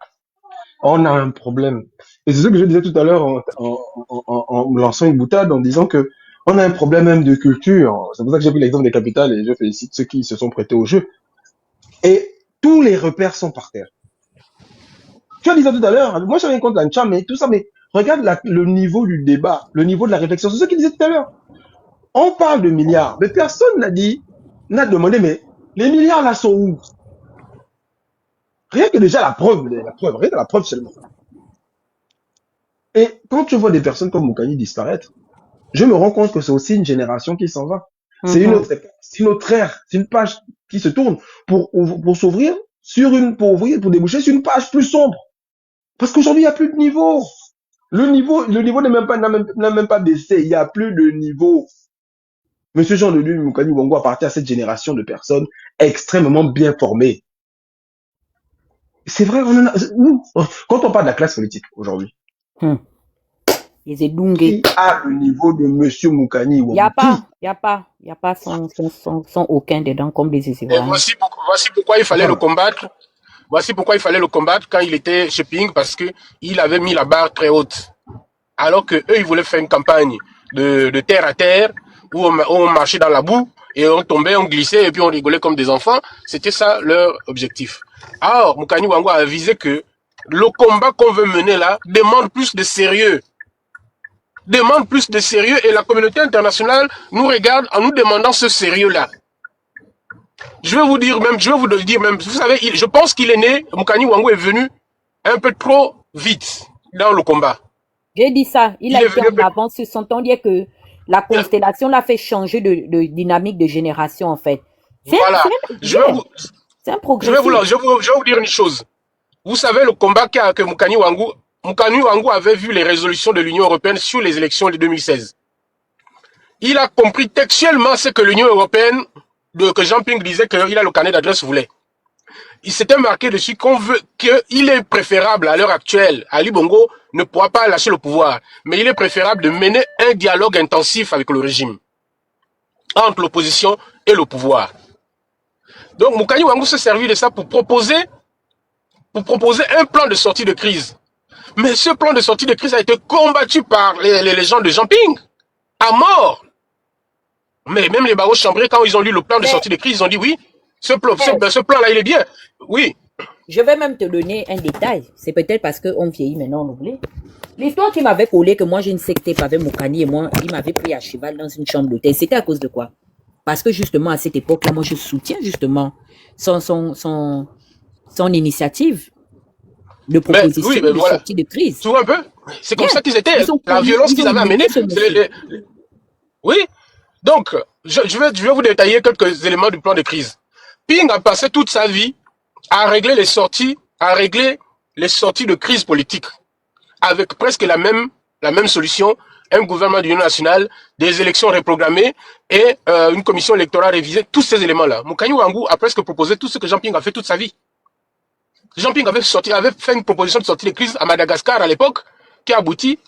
on a un problème. Et c'est ce que je disais tout à l'heure en lançant une boutade, en disant que on a un problème même de culture. C'est pour ça que j'ai pris l'exemple des capitales et je félicite ceux qui se sont prêtés au jeu. Et tous les repères sont par terre. Tu as dit ça tout à l'heure, moi je rien contre l'Ancha, mais tout ça, mais regarde le niveau du débat, le niveau de la réflexion. C'est ce qu'il disait tout à l'heure. On parle de milliards, mais personne n'a demandé, mais les milliards là sont où? Rien que déjà la preuve, rien que la preuve seulement. Et quand tu vois des personnes comme Moukani disparaître, je me rends compte que c'est aussi une génération qui s'en va. C'est une autre ère, c'est une page qui se tourne pour s'ouvrir pour déboucher sur une page plus sombre. Parce qu'aujourd'hui, il n'y a plus de niveau. Le niveau n'a même pas baissé. Il n'y a plus de niveau. Monsieur Jean de Dieu Moukani Bongo appartient à cette génération de personnes extrêmement bien formées. C'est vrai, quand on parle de la classe politique aujourd'hui, qui a le niveau de Monsieur Moukani Bongo?
Il n'y a pas son aucun dedans comme des Ivoiriens.
Voici pourquoi il fallait le combattre. Voici pourquoi il fallait le combattre quand il était chez Ping, parce que il avait mis la barre très haute. Alors que eux, ils voulaient faire une campagne de terre à terre, où on marchait dans la boue, et on tombait, on glissait, et puis on rigolait comme des enfants. C'était ça leur objectif. Alors, Moukani Ouangou a avisé que le combat qu'on veut mener là demande plus de sérieux. Demande plus de sérieux, et la communauté internationale nous regarde en nous demandant ce sérieux-là. Je vais vous dire même, vous savez, je pense qu'il est né, Moukani Ouangou est venu un peu trop vite dans le combat.
J'ai dit ça, il a été en avance sur son temps, dire que la constellation l'a fait changer de dynamique de génération, en fait.
Voilà.
C'est un progrès.
Je vais vous dire une chose. Vous savez, le combat que Moukani Ouangou avait vu les résolutions de l'Union européenne sur les élections de 2016. Il a compris textuellement ce que l'Union européenne, que Jean Ping disait qu'il a le carnet d'adresse voulait. Il s'était marqué dessus qu'il est préférable à l'heure actuelle. Ali Bongo ne pourra pas lâcher le pouvoir, mais il est préférable de mener un dialogue intensif avec le régime, entre l'opposition et le pouvoir. Donc Moukani Ouangou s'est servi de ça pour proposer un plan de sortie de crise. Mais ce plan de sortie de crise a été combattu par les gens de Jean Ping à mort. Mais même les barreaux chambrés, quand ils ont lu le plan de sortie de crise, ils ont dit oui, ce plan-là, il est bien. Oui.
Je vais même te donner un détail. C'est peut-être parce qu'on vieillit maintenant, on oublie. L'histoire qui m'avait collé, que moi j'ai une secte avec Moukani et moi, il m'avait pris à cheval dans une chambre d'hôtel. C'était à cause de quoi? Parce que justement, à cette époque-là, moi je soutiens justement son initiative de proposition de sortie de crise.
Tu vois un peu? C'est comme ça qu'ils étaient. La violence qu'ils avaient amenée. Oui. Donc, je vais vous détailler quelques éléments du plan de crise. Ping a passé toute sa vie à régler les sorties de crise politique avec presque la même solution, un gouvernement d'union nationale, des élections reprogrammées et une commission électorale révisée, tous ces éléments-là. Moukani Ouangou a presque proposé tout ce que Jean Ping a fait toute sa vie. Jean Ping avait fait une proposition de sortie de crise à Madagascar à l'époque, qui a abouti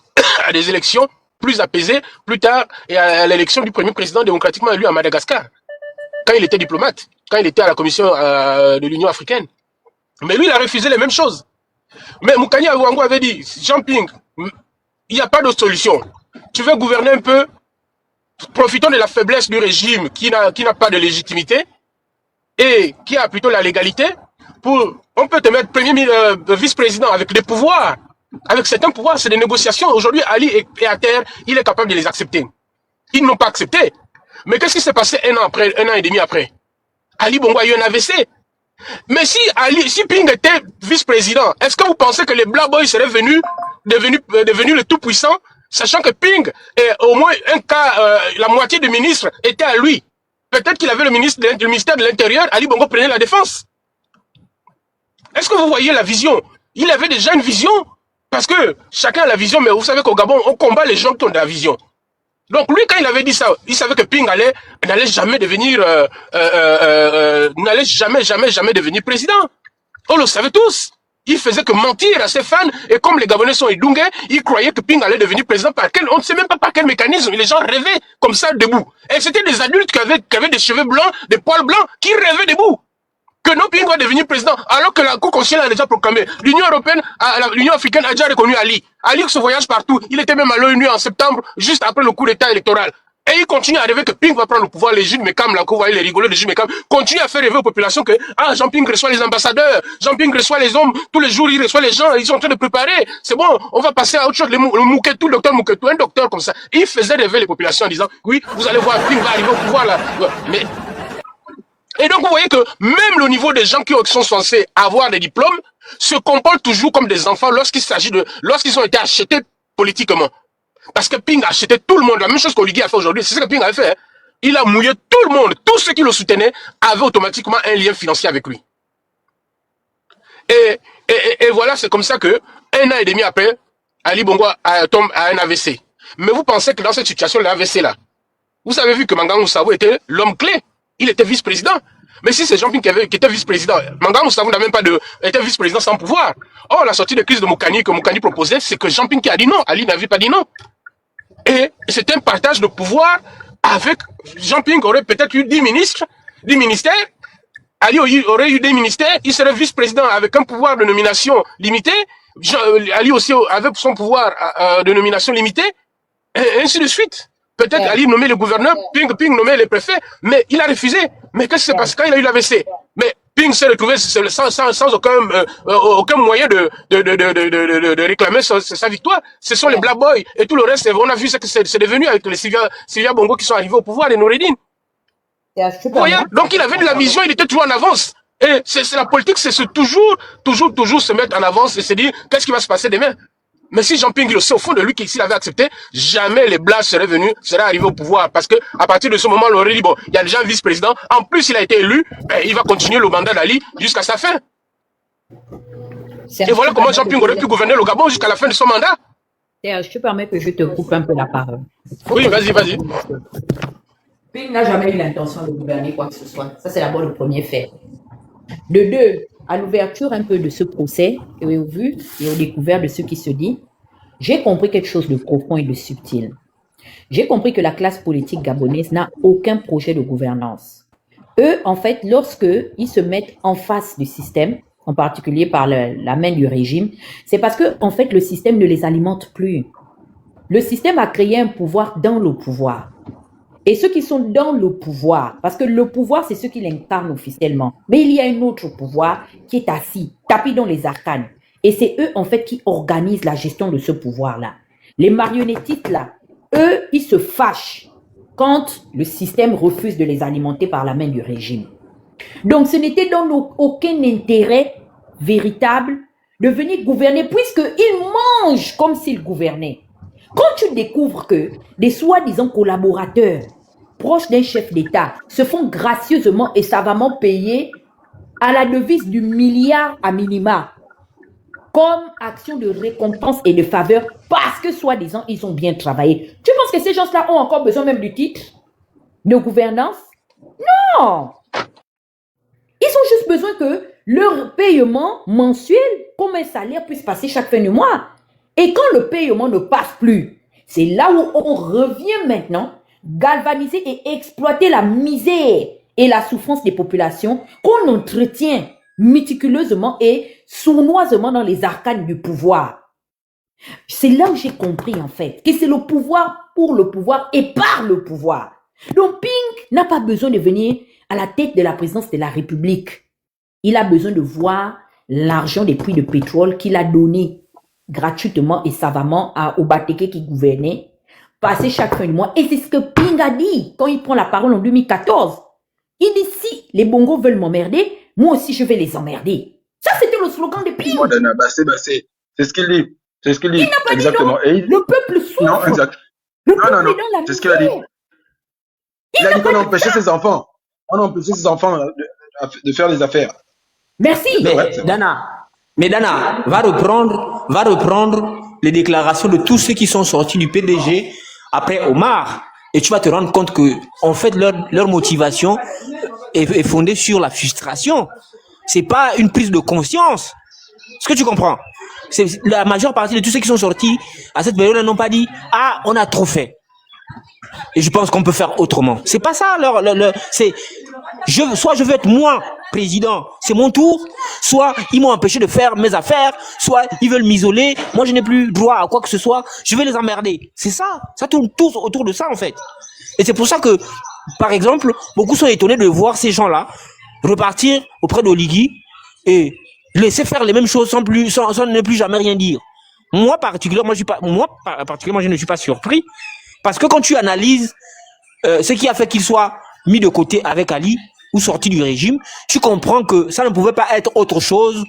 à des élections plus apaisées plus tard et à l'élection du premier président démocratiquement élu à Madagascar, quand il était diplomate, quand il était à la commission de l'Union africaine. Mais lui, il a refusé les mêmes choses. Mais Moukani Ouangou avait dit, Jean Ping, il n'y a pas d'autre solution. Tu veux gouverner un peu, profitons de la faiblesse du régime qui n'a pas de légitimité et qui a plutôt la légalité. On peut te mettre vice-président avec des pouvoirs. Avec certains pouvoirs, c'est des négociations. Aujourd'hui, Ali est à terre, il est capable de les accepter. Ils n'ont pas accepté. Mais qu'est-ce qui s'est passé un an et demi après? Ali Bongo a eu un AVC. Mais si Ping était vice-président, est-ce que vous pensez que les Black Boys seraient devenus le tout-puissant, sachant que Ping, au moins la moitié des ministres étaient à lui? Peut-être qu'il avait le ministère de l'Intérieur, Ali Bongo prenait la défense. Est-ce que vous voyez la vision? Il avait déjà une vision. Parce que chacun a la vision, mais vous savez qu'au Gabon, on combat les gens qui ont de la vision. Donc lui, quand il avait dit ça, il savait que Ping n'allait jamais devenir, jamais devenir président. On le savait tous. Il faisait que mentir à ses fans, et comme les Gabonais sont édougués, ils croyaient que Ping allait devenir président on ne sait même pas par quel mécanisme. Les gens rêvaient comme ça debout. Et c'était des adultes qui avaient des cheveux blancs, des poils blancs, qui rêvaient debout. Que non Ping va devenir président, alors que la Cour constitutionnelle a déjà proclamé. L'Union européenne, l'Union africaine a déjà reconnu Ali. Ali se voyage partout. Il était même à l'ONU en septembre, juste après le coup d'état électoral. Et il continue à rêver que Ping va prendre le pouvoir, les Jules Mekam, là, que vous voyez les rigolos de Jules Mekam, continue à faire rêver aux populations que, ah, Jean Ping reçoit les ambassadeurs, Jean Ping reçoit les hommes, tous les jours, il reçoit les gens, ils sont en train de préparer, c'est bon, on va passer à autre chose, le Mouketou, le docteur Mouketou, un docteur comme ça. Il faisait rêver les populations en disant, oui, vous allez voir, Ping va arriver au pouvoir, là. Mais, et donc, vous voyez que même le niveau des gens qui sont censés avoir des diplômes se comportent toujours comme des enfants lorsqu'ils ont été achetés politiquement. Parce que Ping a acheté tout le monde. La même chose qu'Oligui a fait aujourd'hui. C'est ce que Ping avait fait. Hein. Il a mouillé tout le monde. Tous ceux qui le soutenaient avaient automatiquement un lien financier avec lui. Et voilà, c'est comme ça que, 1 an et demi après, Ali Bongo tombe à un AVC. Mais vous pensez que dans cette situation, l'AVC là, vous avez vu que Mangangou Savo était l'homme clé. Il était vice-président. Mais si c'est Jean-Ping qui était vice-président, Mangangou Savo n'a même pas était vice-président sans pouvoir. Or, la sortie de crise de Moukani que Moukani proposait, c'est que Jean-Ping qui a dit non. Ali n'avait pas dit non. Et c'est un partage de pouvoir avec Jean-Ping aurait peut-être eu 10 ministres, 10 ministères. Ali aurait eu des ministères. Il serait vice-président avec un pouvoir de nomination limité. Ali aussi avec son pouvoir de nomination limité. Et ainsi de suite. Peut-être Ali nommait le gouverneur, Ping nommait les préfets. Mais il a refusé. Mais qu'est-ce qui s'est passé quand il a eu l'AVC? Mais Ping s'est retrouvé sans aucun moyen de réclamer sa victoire. Ce sont les Black Boys et tout le reste. On a vu ce que c'est devenu avec les Sylvia Bongo qui sont arrivés au pouvoir, les Noureddin. Voyez, donc il avait de la vision, il était toujours en avance. Et c'est la politique, c'est toujours se mettre en avance et se dire qu'est-ce qui va se passer demain. Mais si Jean-Ping le sait au fond de lui, s'il avait accepté, jamais les Blancs seraient arrivés au pouvoir. Parce que à partir de ce moment, on aurait dit, bon, il y a déjà un vice-président. En plus, il a été élu, ben, il va continuer le mandat d'Ali jusqu'à sa fin. Et voilà comment Jean-Ping aurait pu gouverner le Gabon jusqu'à la fin de son mandat.
Je te permets que je te coupe un peu la parole.
Oui, vas-y.
Ping n'a jamais eu l'intention de gouverner quoi que ce soit. Ça, c'est d'abord le premier fait. De deux, à l'ouverture un peu de ce procès, et au vu et au découvert de ce qui se dit, j'ai compris quelque chose de profond et de subtil. J'ai compris que la classe politique gabonaise n'a aucun projet de gouvernance. Eux, en fait, lorsqu'ils se mettent en face du système, en particulier par la main du régime, c'est parce que, en fait, le système ne les alimente plus. Le système a créé un pouvoir dans le pouvoir. Et ceux qui sont dans le pouvoir, parce que le pouvoir, c'est ceux qui l'incarnent officiellement. Mais il y a un autre pouvoir qui est assis, tapis dans les arcanes. Et c'est eux, en fait, qui organisent la gestion de ce pouvoir-là. Les marionnettistes, là, eux, ils se fâchent quand le système refuse de les alimenter par la main du régime. Donc, ce n'était dans aucun intérêt véritable de venir gouverner, puisqu'ils mangent comme s'ils gouvernaient. Quand tu découvres que des soi-disant collaborateurs proches d'un chef d'État se font gracieusement et savamment payer à la devise du milliard à minima comme action de récompense et de faveur parce que soi-disant ils ont bien travaillé. Tu penses que ces gens-là ont encore besoin même du titre de gouvernance? Non! Ils ont juste besoin que leur paiement mensuel comme un salaire puisse passer chaque fin du mois. Et quand le paiement ne passe plus, c'est là où on revient maintenant galvaniser et exploiter la misère et la souffrance des populations qu'on entretient méticuleusement et sournoisement dans les arcanes du pouvoir. C'est là où j'ai compris en fait que c'est le pouvoir pour le pouvoir et par le pouvoir. Donc Ping n'a pas besoin de venir à la tête de la présidence de la République. Il a besoin de voir l'argent des puits de pétrole qu'il a donné gratuitement et savamment au Bateke qui gouvernait, passer chaque fin de mois. Et c'est ce que Ping a dit quand il prend la parole en 2014. Il dit, si les Bongos veulent m'emmerder, moi aussi je vais les emmerder. Ça, c'était le slogan de Ping.
C'est ce qu'il dit. C'est ce qu'il dit.
Il n'a pas
exactement.
dit non. Et le peuple souffre.
Non, exact.
Le peuple est dans la misère.
C'est ce qu'il a dit. Il a dit qu'on empêchait ses enfants. On a empêché ses enfants de faire des affaires.
Merci.
Mais Dana, va reprendre les déclarations de tous ceux qui sont sortis du PDG après Omar. Et tu vas te rendre compte que, en fait, leur motivation est fondée sur la frustration. C'est pas une prise de conscience. Est-ce que tu comprends? La majeure partie de tous ceux qui sont sortis à cette période n'ont pas dit, ah, on a trop fait. Et je pense qu'on peut faire autrement. C'est pas ça. C'est soit je veux être moi président, c'est mon tour. Soit ils m'ont empêché de faire mes affaires. Soit ils veulent m'isoler. Moi je n'ai plus droit à quoi que ce soit. Je vais les emmerder. C'est ça. Ça tourne tous autour de ça en fait. Et c'est pour ça que, par exemple, beaucoup sont étonnés de voir ces gens-là repartir auprès d'Oligui et laisser faire les mêmes choses sans ne plus jamais rien dire. Moi, particulièrement, je ne suis pas surpris parce que quand tu analyses ce qui a fait qu'il soit mis de côté avec Ali ou sorti du régime, tu comprends que ça ne pouvait pas être autre chose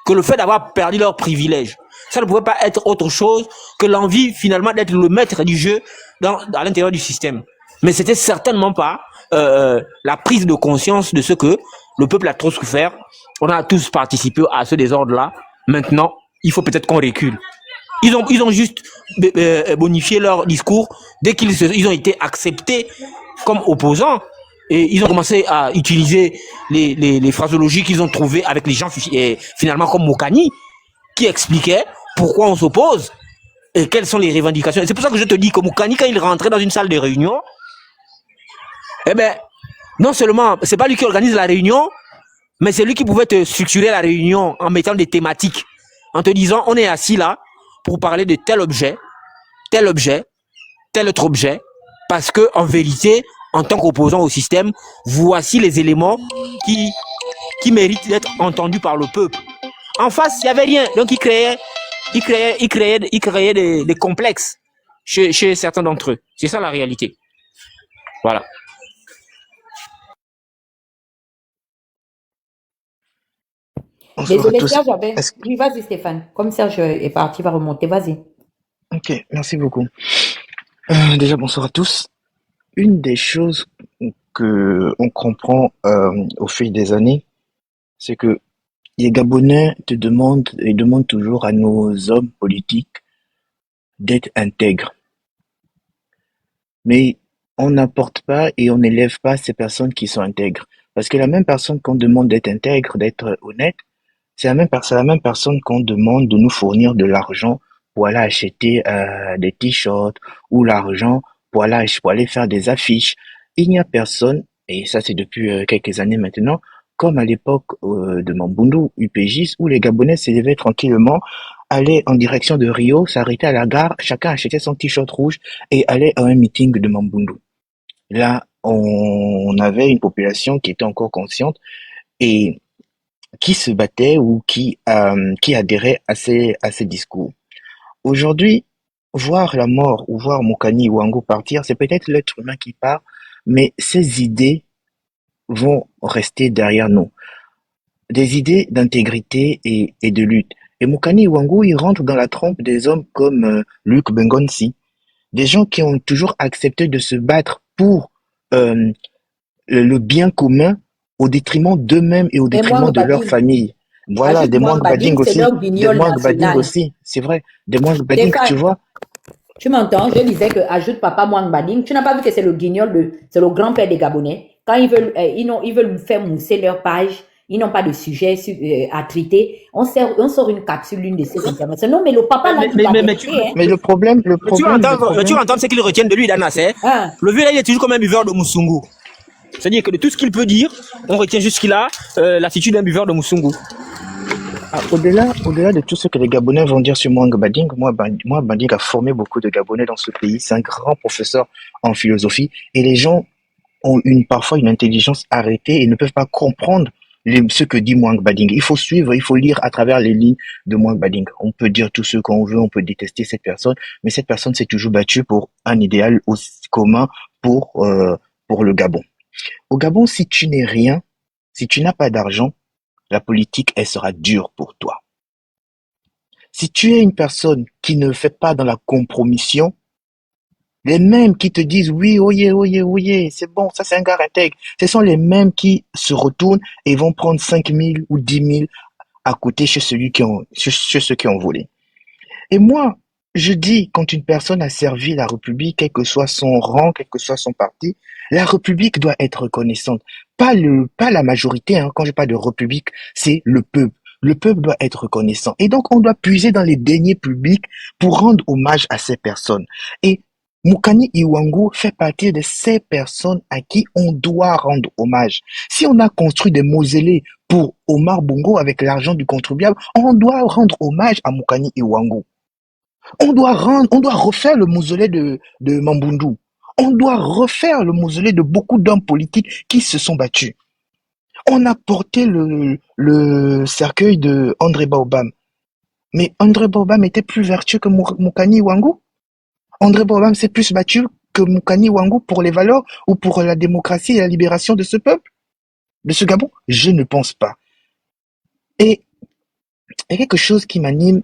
que le fait d'avoir perdu leurs privilèges. Ça ne pouvait pas être autre chose que l'envie finalement d'être le maître du jeu à l'intérieur du système. Mais c'était certainement pas la prise de conscience de ce que le peuple a trop souffert. On a tous participé à ce désordre-là. Maintenant, il faut peut-être qu'on recule. Ils ont juste bonifié leur discours dès qu'ils ont été acceptés comme opposants. Et ils ont commencé à utiliser les phraseologies qu'ils ont trouvées avec les gens finalement comme Mokani, qui expliquaient pourquoi on s'oppose et quelles sont les revendications. Et c'est pour ça que je te dis que Mokani, quand il rentrait dans une salle de réunion, eh ben, non seulement, c'est pas lui qui organise la réunion, mais c'est lui qui pouvait te structurer la réunion en mettant des thématiques, en te disant, on est assis là pour parler de tel objet, tel autre objet, parce que en vérité, en tant qu'opposant au système, voici les éléments qui méritent d'être entendus par le peuple. En face, il n'y avait rien. Donc, il créait des complexes chez certains d'entre eux. C'est ça la réalité. Voilà.
Désolé, Serge, oui, vas-y, Stéphane. Comme Serge est parti, va remonter, vas-y.
Ok, merci beaucoup. Déjà, bonsoir à tous. Une des choses que on comprend au fil des années, c'est que les Gabonais demandent toujours à nos hommes politiques d'être intègres. Mais on n'apporte pas et on n'élève pas ces personnes qui sont intègres. Parce que la même personne qu'on demande d'être intègre, d'être honnête, c'est la même personne qu'on demande de nous fournir de l'argent pour aller acheter des t-shirts ou l'argent pour aller faire des affiches. Il n'y a personne, et ça c'est depuis quelques années maintenant, comme à l'époque de Mambundu, UPGis, où les Gabonais s'élevaient tranquillement, allaient en direction de Rio, s'arrêtaient à la gare, chacun achetait son t-shirt rouge et allait à un meeting de Mambundu. Là, on avait une population qui était encore consciente et qui se battait ou qui adhérait à ces discours. Aujourd'hui, voir la mort ou voir Mokani ou Ango partir, c'est peut-être l'être humain qui part, mais ces idées vont rester derrière nous. Des idées d'intégrité et de lutte. Et Mokani Iwangu, il rentre dans la trompe des hommes comme Luc Bengonsi, des gens qui ont toujours accepté de se battre pour le bien commun au détriment d'eux-mêmes et au détriment de leur famille. Voilà, des Mwang Bading aussi. Des Mwang Bading aussi, c'est vrai. Des Mwang Bading, tu vois.
Tu m'entends? Je disais que ajoute Papa Mwang Bading. Tu n'as pas vu que c'est le guignol c'est le grand-père des Gabonais. Quand ils veulent faire mousser leur page, ils n'ont pas de sujet à traiter. On sort une capsule, l'une de ces interventions. Non, mais le papa là,
mais le problème,
tu entends ce qu'ils retiennent de lui, Danas, hein? Le vieux là, il est toujours comme un buveur de Moussungu. C'est-à-dire que de tout ce qu'il peut dire, on retient jusqu'à l'attitude d'un buveur de Moussungu.
Au-delà de tout ce que les Gabonais vont dire sur Mwang Bading, moi Bading a formé beaucoup de Gabonais dans ce pays. C'est un grand professeur en philosophie et les gens ont parfois une intelligence arrêtée et ne peuvent pas comprendre ce que dit Mwang Bading. Il faut suivre, il faut lire à travers les lignes de Mwang Bading. On peut dire tout ce qu'on veut, on peut détester cette personne, mais cette personne s'est toujours battue pour un idéal aussi commun pour le Gabon. Au Gabon, si tu n'es rien, si tu n'as pas d'argent, la politique, elle sera dure pour toi. Si tu es une personne qui ne fait pas dans la compromission, les mêmes qui te disent oui, oyez, c'est bon, ça c'est un gars intègre, ce sont les mêmes qui se retournent et vont prendre 5 000 ou 10 000 à côté chez ceux qui ont volé. Et moi, je dis, quand une personne a servi la République, quel que soit son rang, quel que soit son parti, la République doit être reconnaissante. Pas la majorité, hein. Quand je parle de République, c'est le peuple. Le peuple doit être reconnaissant. Et donc, on doit puiser dans les deniers publics pour rendre hommage à ces personnes. Et Mokani Iwangu fait partie de ces personnes à qui on doit rendre hommage. Si on a construit des mausolées pour Omar Bongo avec l'argent du contribuable, on doit rendre hommage à Mokani Iwangu. On doit refaire le mausolée de Mambundu. On doit refaire le mausolée de beaucoup d'hommes politiques qui se sont battus. On a porté le cercueil de André Baobam. Mais André Baobam était plus vertueux que Mukani Wangu. André Baobam s'est plus battu que Mukani Wangu pour les valeurs ou pour la démocratie et la libération de ce peuple, de ce Gabon? Je ne pense pas. Et il y a quelque chose qui m'anime.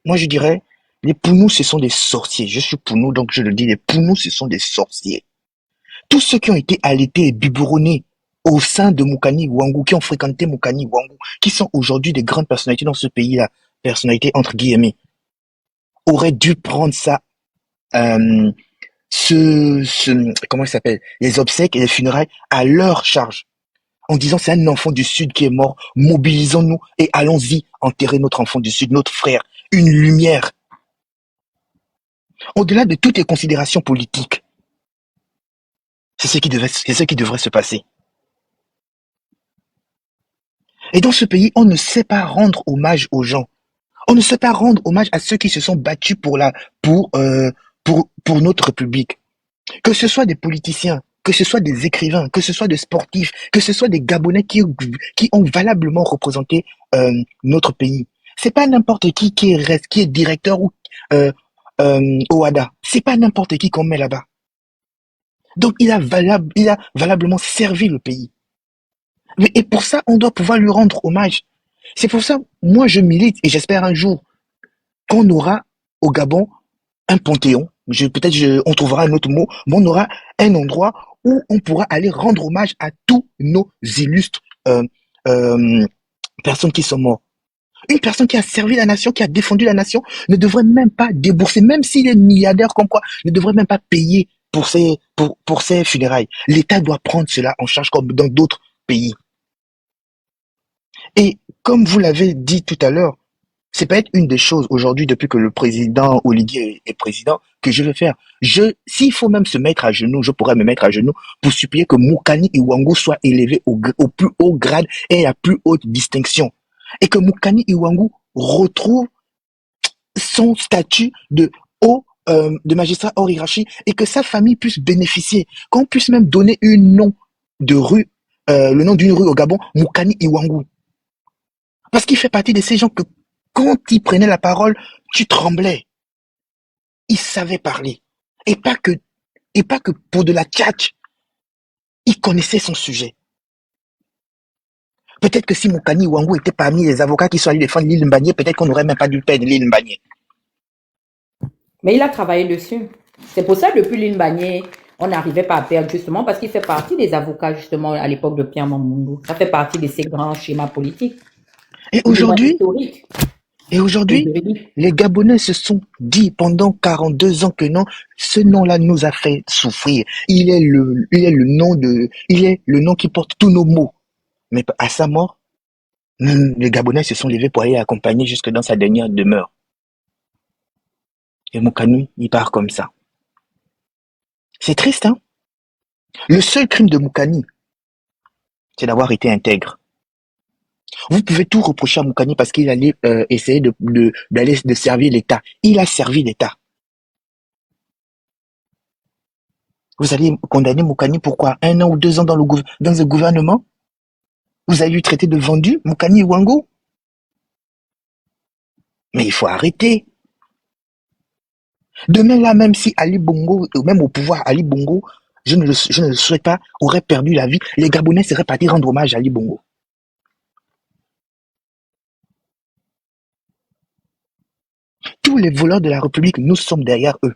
Moi, je dirais, les Pounous, ce sont des sorciers. Je suis Pounou, donc je le dis, les Pounous, ce sont des sorciers. Tous ceux qui ont été allaités et biberonnés au sein de Mukani Wangu, qui ont fréquenté Mukani Wangu, qui sont aujourd'hui des grandes personnalités dans ce pays-là, personnalités entre guillemets, auraient dû prendre ça, euh, comment il s'appelle, les obsèques et les funérailles à leur charge, en disant c'est un enfant du Sud qui est mort, mobilisons-nous et allons-y enterrer notre enfant du Sud, notre frère, une lumière. Au-delà de toutes les considérations politiques, c'est ce qui devrait se passer. Et dans ce pays, on ne sait pas rendre hommage aux gens. On ne sait pas rendre hommage à ceux qui se sont battus pour notre République. Que ce soit des politiciens, que ce soit des écrivains, que ce soit des sportifs, que ce soit des Gabonais qui ont valablement représenté notre pays. C'est pas n'importe qui est directeur ou OADA. C'est pas n'importe qui qu'on met là-bas. Donc il a valablement servi le pays. Et pour ça, on doit pouvoir lui rendre hommage. C'est pour ça, moi je milite et j'espère un jour qu'on aura au Gabon un panthéon. On trouvera un autre mot, mais on aura un endroit où on pourra aller rendre hommage à tous nos illustres personnes qui sont mortes. Une personne qui a servi la nation, qui a défendu la nation, ne devrait même pas débourser, même s'il est milliardaire comme quoi, ne devrait même pas payer pour ses funérailles. L'État doit prendre cela en charge comme dans d'autres pays. Et comme vous l'avez dit tout à l'heure, c'est peut-être une des choses aujourd'hui, depuis que le président Olivier est président, que je vais faire. S'il faut même se mettre à genoux, je pourrais me mettre à genoux pour supplier que Mukani Iwangu soit élevé au plus haut grade et à la plus haute distinction. Et que Mukani Iwangu retrouve son statut de magistrat hors hiérarchie et que sa famille puisse bénéficier, qu'on puisse même donner le nom d'une rue au Gabon, Mukani Iwangu. Parce qu'il fait partie de ces gens que quand il prenait la parole, tu tremblais. Il savait parler. Et pas que pour de la tchatch, il connaissait son sujet. Peut-être que si Mukani Iwangu était parmi les avocats qui sont allés défendre l'île Mbagné, peut-être qu'on n'aurait même pas dû perdre l'île Mbagné.
Mais il a travaillé dessus. C'est pour ça que depuis l'île Mbagné, on n'arrivait pas à perdre justement parce qu'il fait partie des avocats justement à l'époque de Pierre Mamundou. Ça fait partie de ces grands schémas politiques.
Et aujourd'hui, les Gabonais se sont dit pendant 42 ans que non, ce nom-là nous a fait souffrir. Il est le nom qui porte tous nos maux. Mais à sa mort, les Gabonais se sont levés pour aller l'accompagner jusque dans sa dernière demeure. Et Mukani, il part comme ça. C'est triste, hein? Le seul crime de Mukani, c'est d'avoir été intègre. Vous pouvez tout reprocher à Mukani parce qu'il allait essayer de servir l'État. Il a servi l'État. Vous allez condamner Mukani pourquoi? 1 an ou 2 ans dans le gouvernement? Vous allez lui traiter de vendu, Mukani Iwangu? Mais il faut arrêter. Demain là, même si Ali Bongo, même au pouvoir, Ali Bongo, je ne le souhaite pas, aurait perdu la vie, les Gabonais seraient partis rendre hommage à Ali Bongo. Tous les voleurs de la République, nous sommes derrière eux.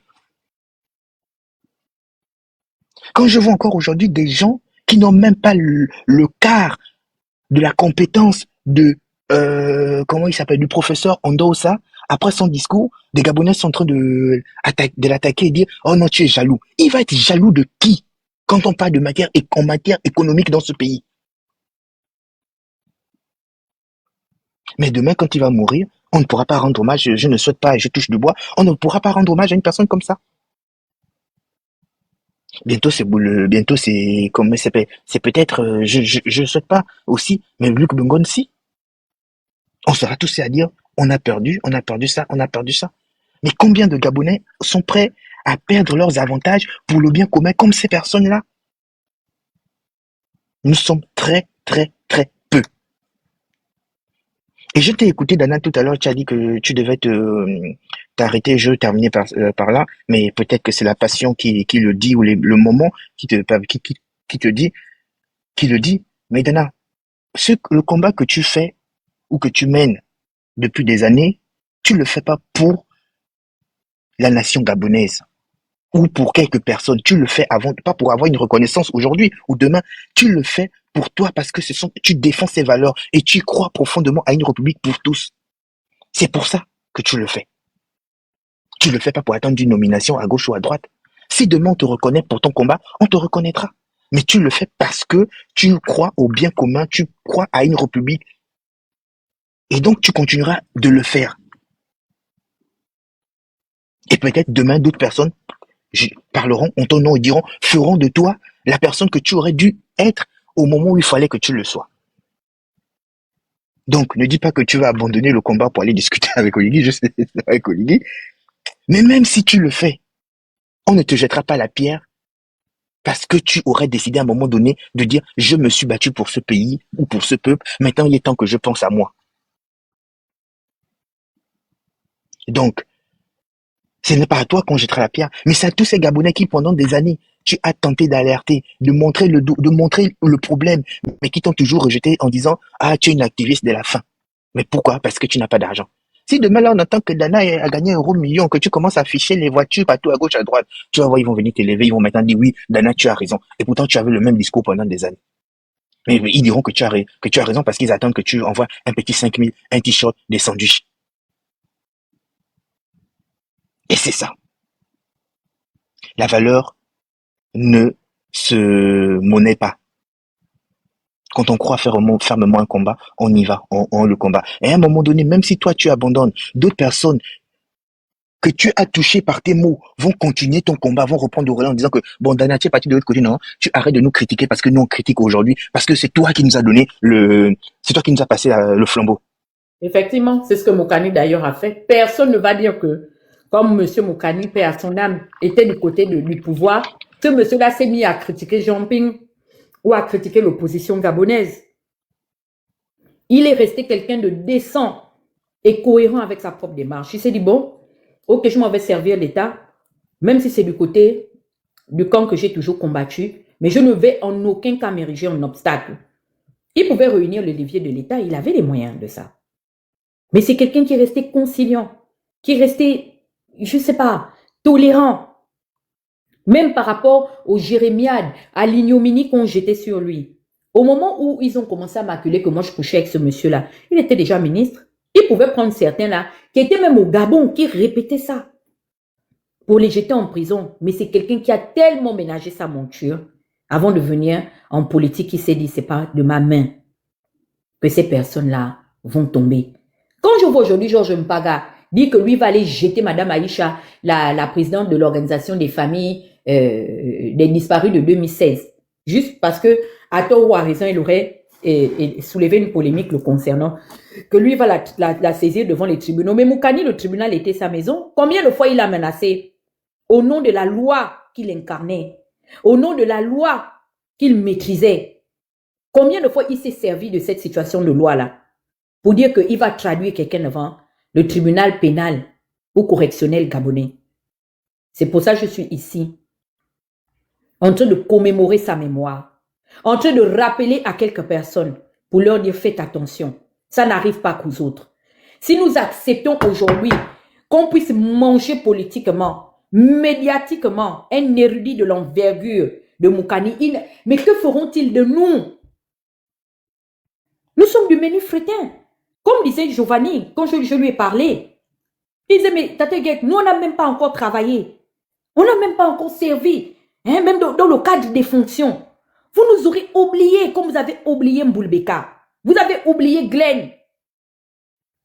Quand je vois encore aujourd'hui des gens qui n'ont même pas le quart de la compétence de, du professeur Ondosa, après son discours, des Gabonais sont en train de l'attaquer et dire « Oh non, tu es jaloux ». Il va être jaloux de qui quand on parle de matière économique dans ce pays? Mais demain, quand il va mourir, on ne pourra pas rendre hommage, je ne souhaite pas, je touche du bois, on ne pourra pas rendre hommage à une personne comme ça. Bientôt, c'est comment ça s'appelle? C'est peut-être, je ne souhaite pas aussi, mais Luc Bengon, si. On sera tous à dire, on a perdu ça, on a perdu ça. Mais combien de Gabonais sont prêts à perdre leurs avantages pour le bien commun comme ces personnes-là? Nous sommes très, très, très peu. Et je t'ai écouté, Dana, tout à l'heure, tu as dit que tu devais t'arrêter, je terminais par là, mais peut-être que c'est la passion qui le dit ou le moment qui te dit, qui le dit. Mais Dana, le combat que tu fais ou que tu mènes depuis des années, tu le fais pas pour la nation gabonaise ou pour quelques personnes. Tu le fais pas pour avoir une reconnaissance aujourd'hui ou demain. Tu le fais pour toi parce que tu défends ces valeurs et tu crois profondément à une république pour tous. C'est pour ça que tu le fais. Tu le fais pas pour attendre une nomination à gauche ou à droite. Si demain on te reconnaît pour ton combat, on te reconnaîtra. Mais tu le fais parce que tu crois au bien commun, tu crois à une république. Et donc tu continueras de le faire. Et peut-être demain d'autres personnes parleront en ton nom et feront de toi la personne que tu aurais dû être au moment où il fallait que tu le sois. Donc, ne dis pas que tu vas abandonner le combat pour aller discuter avec Oligui, je sais, avec Oligui. Mais même si tu le fais, on ne te jettera pas la pierre parce que tu aurais décidé à un moment donné de dire « Je me suis battu pour ce pays ou pour ce peuple, maintenant il est temps que je pense à moi. » Donc, ce n'est pas à toi qu'on jettera la pierre, mais c'est à tous ces Gabonais qui, pendant des années, tu as tenté d'alerter, de montrer le problème, mais qui t'ont toujours rejeté en disant « Ah, tu es une activiste de la faim. » Mais pourquoi? Parce que tu n'as pas d'argent. Si demain, là, on entend que Dana a gagné 1 euro, que tu commences à afficher les voitures partout à gauche, à droite, tu vas voir, ils vont venir t'élever, ils vont maintenant dire « Oui, Dana, tu as raison. » Et pourtant, tu avais le même discours pendant des années. Mais ils diront que tu as raison parce qu'ils attendent que tu envoies un petit 5 000, un t-shirt, des sandwichs. Et c'est ça. La valeur ne se monnaie pas. Quand on croit fermement un combat, on y va, on le combat. Et à un moment donné, même si toi tu abandonnes, d'autres personnes que tu as touchées par tes mots vont continuer ton combat, vont reprendre le relais en disant que bon, Dana, tu es parti de l'autre côté, non, tu arrêtes de nous critiquer parce que nous on critique aujourd'hui, parce que c'est toi qui nous as donné c'est toi qui nous as passé le flambeau.
Effectivement, c'est ce que Mokani d'ailleurs a fait. Personne ne va dire que, comme M. Mokani, paix à son âme, était du côté du pouvoir, ce monsieur-là s'est mis à critiquer Jean-Ping ou à critiquer l'opposition gabonaise. Il est resté quelqu'un de décent et cohérent avec sa propre démarche. Il s'est dit, bon, ok, je m'en vais servir l'État, même si c'est du côté du camp que j'ai toujours combattu, mais je ne vais en aucun cas m'ériger en obstacle. Il pouvait réunir le levier de l'État, il avait les moyens de ça. Mais c'est quelqu'un qui est resté conciliant, qui est resté, je ne sais pas, tolérant. Même par rapport aux jérémiades, à l'ignominie qu'on jetait sur lui. Au moment où ils ont commencé à m'acculer que moi je couchais avec ce monsieur-là, il était déjà ministre. Il pouvait prendre certains là, qui étaient même au Gabon, qui répétaient ça, pour les jeter en prison. Mais c'est quelqu'un qui a tellement ménagé sa monture, avant de venir en politique, qui s'est dit, c'est pas de ma main que ces personnes-là vont tomber. Quand je vois aujourd'hui Georges Mpaga dire que lui va aller jeter Madame Aïcha, la présidente de l'organisation des familles des disparus de 2016, juste parce que, à tort ou à raison, il aurait soulevé une polémique le concernant, que lui va la saisir devant les tribunaux. Mais Moukani, le tribunal était sa maison. Combien de fois il a menacé au nom de la loi qu'il incarnait, au nom de la loi qu'il maîtrisait? Combien de fois il s'est servi de cette situation de loi-là pour dire qu'il va traduire quelqu'un devant le tribunal pénal ou correctionnel gabonais? C'est pour ça que je suis ici, en train de commémorer sa mémoire, en train de rappeler à quelques personnes pour leur dire faites attention, ça n'arrive pas qu'aux autres. Si nous acceptons aujourd'hui qu'on puisse manger politiquement, médiatiquement, un érudit de l'envergure de Moukani, mais que feront-ils de nous? Nous sommes du menu fretin. Comme disait Giovanni, quand je lui ai parlé, il disait, mais Tate Guek, nous on n'a même pas encore travaillé. On n'a même pas encore servi, hein, même dans le cadre des fonctions. Vous nous aurez oublié, comme vous avez oublié Mboulbeka. Vous avez oublié Glenn.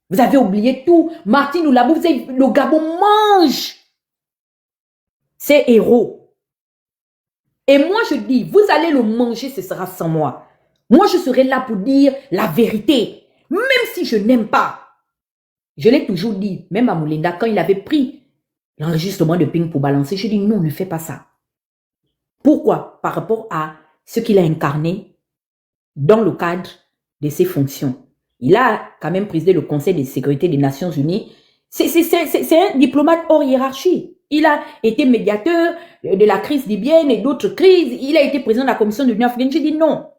Vous avez oublié tout. Martin Oulabou, le Gabon mange ces héros. Et moi, je dis, vous allez le manger, ce sera sans moi. Moi, je serai là pour dire la vérité. Même si je n'aime pas. Je l'ai toujours dit, même à Moulinda, quand il avait pris l'enregistrement de ping pour balancer. Je dis non, ne fais pas ça. Pourquoi? Par rapport à ce qu'il a incarné dans le cadre de ses fonctions. Il a quand même présidé le Conseil de sécurité des Nations Unies. C'est un diplomate hors hiérarchie. Il a été médiateur de la crise libyenne et d'autres crises. Il a été président de la Commission de l'Union africaine. J'ai dit non.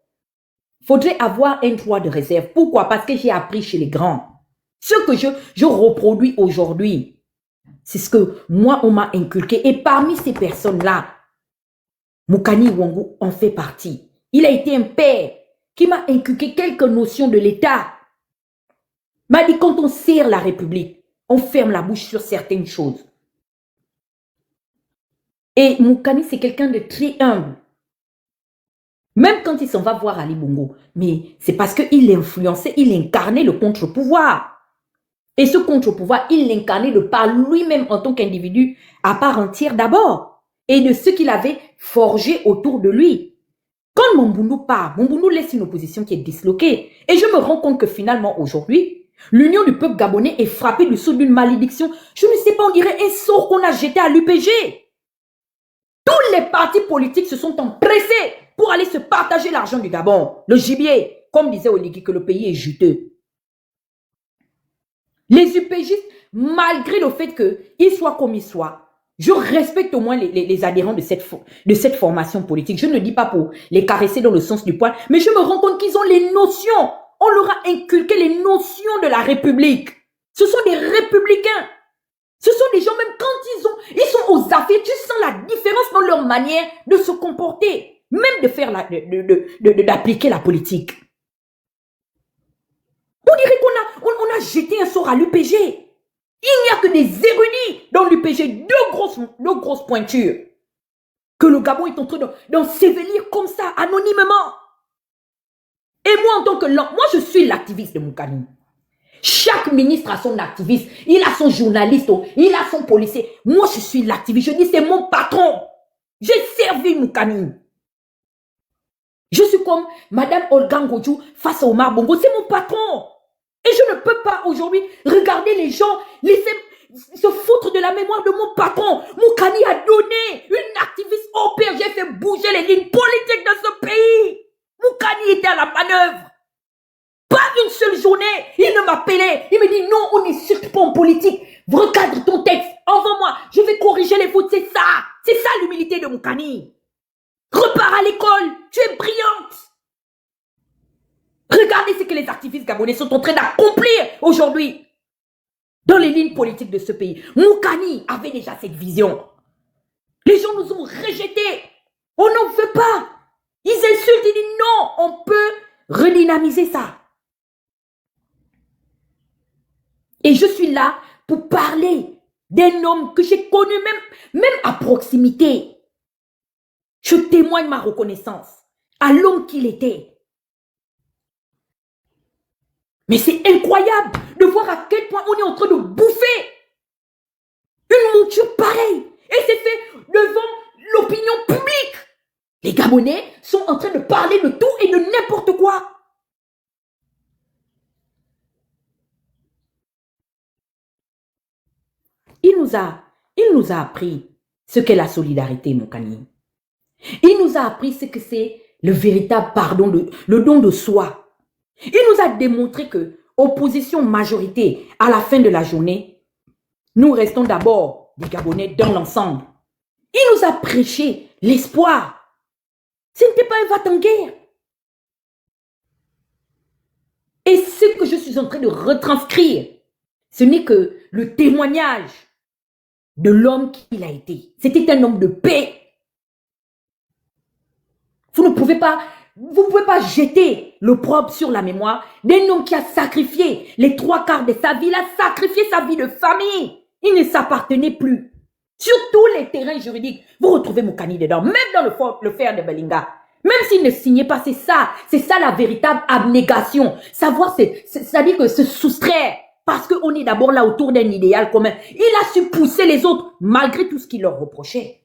Il faudrait avoir un droit de réserve. Pourquoi? Parce que j'ai appris chez les grands. Ce que je reproduis aujourd'hui, c'est ce que moi, on m'a inculqué. Et parmi ces personnes-là, Mokani Ouangou en fait partie. Il a été un père qui m'a inculqué quelques notions de l'État. M'a dit quand on sert la République, on ferme la bouche sur certaines choses. Et Mokani, c'est quelqu'un de très humble. Même quand il s'en va voir Ali Bongo, mais c'est parce qu'il influençait, il incarnait le contre-pouvoir. Et ce contre-pouvoir, il l'incarnait de par lui-même en tant qu'individu à part entière d'abord. Et de ce qu'il avait forgé autour de lui. Quand Mombundu part, Mombundu laisse une opposition qui est disloquée. Et je me rends compte que finalement, aujourd'hui, l'Union du peuple gabonais est frappée du sceau d'une malédiction. Je ne sais pas, on dirait un sort qu'on a jeté à l'UPG. Tous les partis politiques se sont empressés pour aller se partager l'argent du Gabon. Le gibier, comme disait Oligui, que le pays est juteux. Les UPGistes, malgré le fait qu'ils soient comme ils soient, je respecte au moins les adhérents de cette formation politique. Je ne dis pas pour les caresser dans le sens du poil, mais je me rends compte qu'ils ont les notions. On leur a inculqué les notions de la République. Ce sont des républicains. Ce sont des gens, même quand ils sont aux affaires, tu sens la différence dans leur manière de se comporter, même de faire d'appliquer la politique. On dirait qu'on a jeté un sort à l'UPG. Il n'y a que des érudits dans l'UPG, deux grosses pointures, que le Gabon est en train d'ensevelir comme ça, anonymement. Et moi, en tant que moi, je suis l'activiste de Mokani. Chaque ministre a son activiste, il a son journaliste, il a son policier. Moi, je suis l'activiste. Je dis, c'est mon patron. J'ai servi Mokani. Je suis comme Madame Olga Ngodjou face à Omar Bongo. C'est mon patron. Et je ne peux pas aujourd'hui regarder les gens, laisser se foutre de la mémoire de mon patron. Mokani a donné une activiste au père. J'ai fait bouger les lignes politiques de ce pays. Mokani était à la manœuvre. Pas une seule journée, il ne m'appelait. Il me dit non, on n'est surtout pas en politique. Recadre ton texte, envoie-moi, je vais corriger les fautes. C'est ça l'humilité de Mokani. Repars à l'école, tu es brillante. Regardez ce que les activistes gabonais sont en train d'accomplir aujourd'hui dans les lignes politiques de ce pays. Mokani avait déjà cette vision. Les gens nous ont rejetés. On n'en veut pas. Ils insultent, ils disent non, on peut redynamiser ça. Et je suis là pour parler d'un homme que j'ai connu même à proximité. Je témoigne ma reconnaissance à l'homme qu'il était. Mais c'est incroyable de voir à quel point on est en train de bouffer une monture pareille. Et c'est fait devant l'opinion publique. Les Gabonais sont en train de parler de tout et de n'importe quoi. Il nous a appris ce qu'est la solidarité, Mokani. Il nous a appris ce que c'est le véritable pardon, le don de soi. Il nous a démontré que, opposition majorité, à la fin de la journée, nous restons d'abord des Gabonais dans l'ensemble. Il nous a prêché l'espoir. Ce n'était pas un va-t-en-guerre. Et ce que je suis en train de retranscrire, ce n'est que le témoignage de l'homme qu'il a été. C'était un homme de paix. Vous ne pouvez pas jeter l'opprobre sur la mémoire d'un homme qui a sacrifié les 3/4 de sa vie. Il a sacrifié sa vie de famille. Il ne s'appartenait plus. Sur tous les terrains juridiques, vous retrouvez Mokani dedans, même dans le fer de Belinga. Même s'il ne signait pas, c'est ça la véritable abnégation. Savoir, c'est-à-dire que se soustraire, parce qu'on est d'abord là autour d'un idéal commun. Il a su pousser les autres, malgré tout ce qu'il leur reprochait.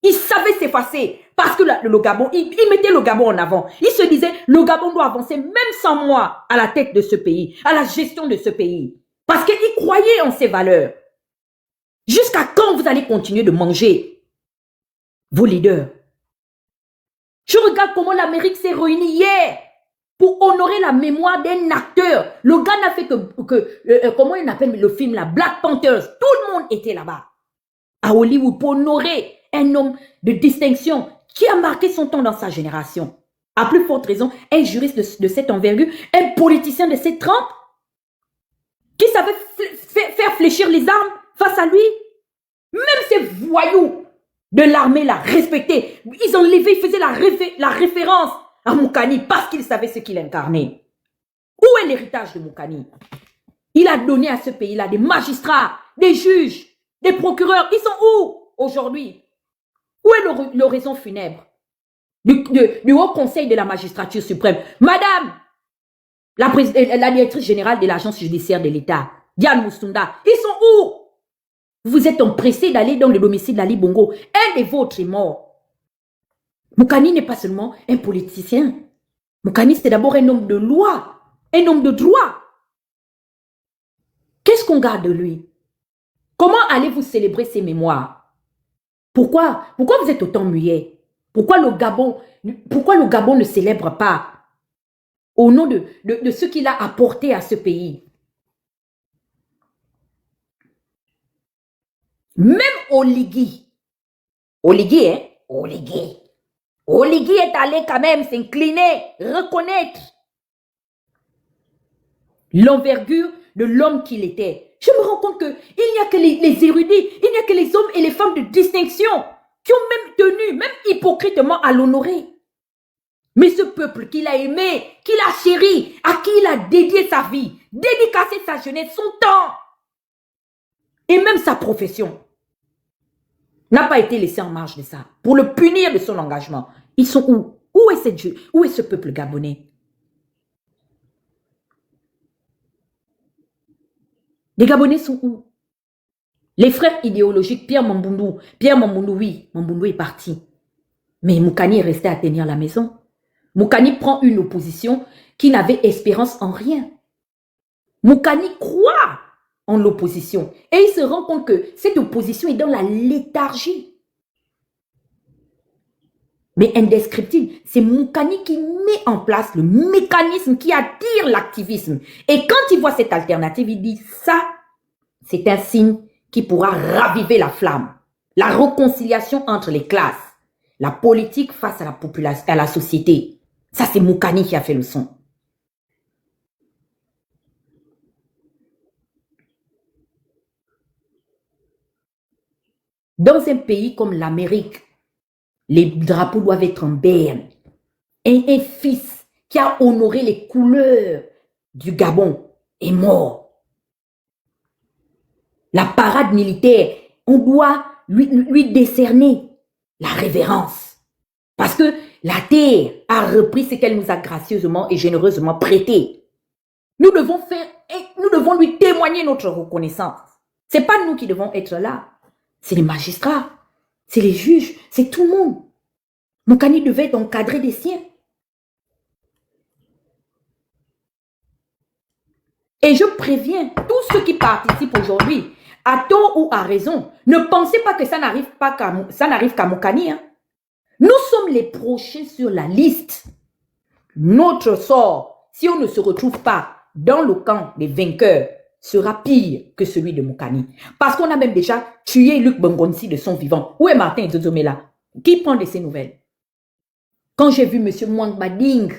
Il savait s'effacer, parce que le Gabon, il mettait le Gabon en avant. Il se disait, le Gabon doit avancer, même sans moi, à la tête de ce pays, à la gestion de ce pays. Parce qu'il croyait en ses valeurs. Jusqu'à quand vous allez continuer de manger vos leaders? Je regarde comment l'Amérique s'est réunie hier pour honorer la mémoire d'un acteur. Le gars n'a fait que comment il appelle le film là, Black Panthers. Tout le monde était là-bas, à Hollywood, pour honorer un homme de distinction qui a marqué son temps dans sa génération. À plus forte raison, un juriste de cette envergure, un politicien de cette trempe, qui savait faire fléchir les armes face à lui. Même ces voyous de l'armée l'a respecté. Ils ont levé, ils faisaient la référence à Moukani parce qu'ils savaient ce qu'il incarnait. Où est l'héritage de Moukani? Il a donné à ce pays-là des magistrats, des juges, des procureurs. Ils sont où aujourd'hui? Où est l'oraison funèbre du Haut Conseil de la magistrature suprême? Madame, la directrice générale de l'agence judiciaire de l'État, Diane Moussunda, ils sont où? Vous êtes empressés d'aller dans le domicile d'Ali Bongo. Un des vôtres est mort. Moukani n'est pas seulement un politicien. Moukani, c'est d'abord un homme de loi, un homme de droit. Qu'est-ce qu'on garde de lui? Comment allez-vous célébrer ses mémoires? Pourquoi vous êtes autant muet? Pourquoi le Gabon ne célèbre pas au nom de ce qu'il a apporté à ce pays? Même Oligui est allé quand même s'incliner, reconnaître l'envergure de l'homme qu'il était. Je me rends compte qu'il n'y a que les érudits, il n'y a que les hommes et les femmes de distinction qui ont même tenu, même hypocritement, à l'honorer. Mais ce peuple qu'il a aimé, qu'il a chéri, à qui il a dédié sa vie, dédicacé sa jeunesse, son temps, et même sa profession, n'a pas été laissé en marge de ça, pour le punir de son engagement. Ils sont où? Où est ce peuple gabonais? Les Gabonais sont où? Les frères idéologiques, Pierre Mamboundou, oui, Mamboundou est parti. Mais Moukani est resté à tenir la maison. Moukani prend une opposition qui n'avait espérance en rien. Moukani croit en l'opposition. Et il se rend compte que cette opposition est dans la léthargie. Mais indescriptible, c'est Moukani qui met en place le mécanisme qui attire l'activisme. Et quand il voit cette alternative, il dit ça, c'est un signe qui pourra raviver la flamme. La réconciliation entre les classes. La politique face à la population, à la société. Ça, c'est Moukani qui a fait le son. Dans un pays comme l'Amérique, les drapeaux doivent être en berne. Un fils qui a honoré les couleurs du Gabon est mort. La parade militaire, on doit lui décerner la révérence. Parce que la terre a repris ce qu'elle nous a gracieusement et généreusement prêté. Nous devons lui témoigner notre reconnaissance. Ce n'est pas nous qui devons être là. C'est les magistrats, c'est les juges, c'est tout le monde. Moukani devait encadrer des siens. Et je préviens tous ceux qui participent aujourd'hui, à tort ou à raison, ne pensez pas que ça n'arrive qu'à Moukani. Hein. Nous sommes les prochains sur la liste. Notre sort, si on ne se retrouve pas dans le camp des vainqueurs, sera pire que celui de Moukani. Parce qu'on a même déjà tué Luc Bongonsi de son vivant. Où est Martin Dzodzomela? Qui prend de ses nouvelles? Quand j'ai vu M. Mwang Bading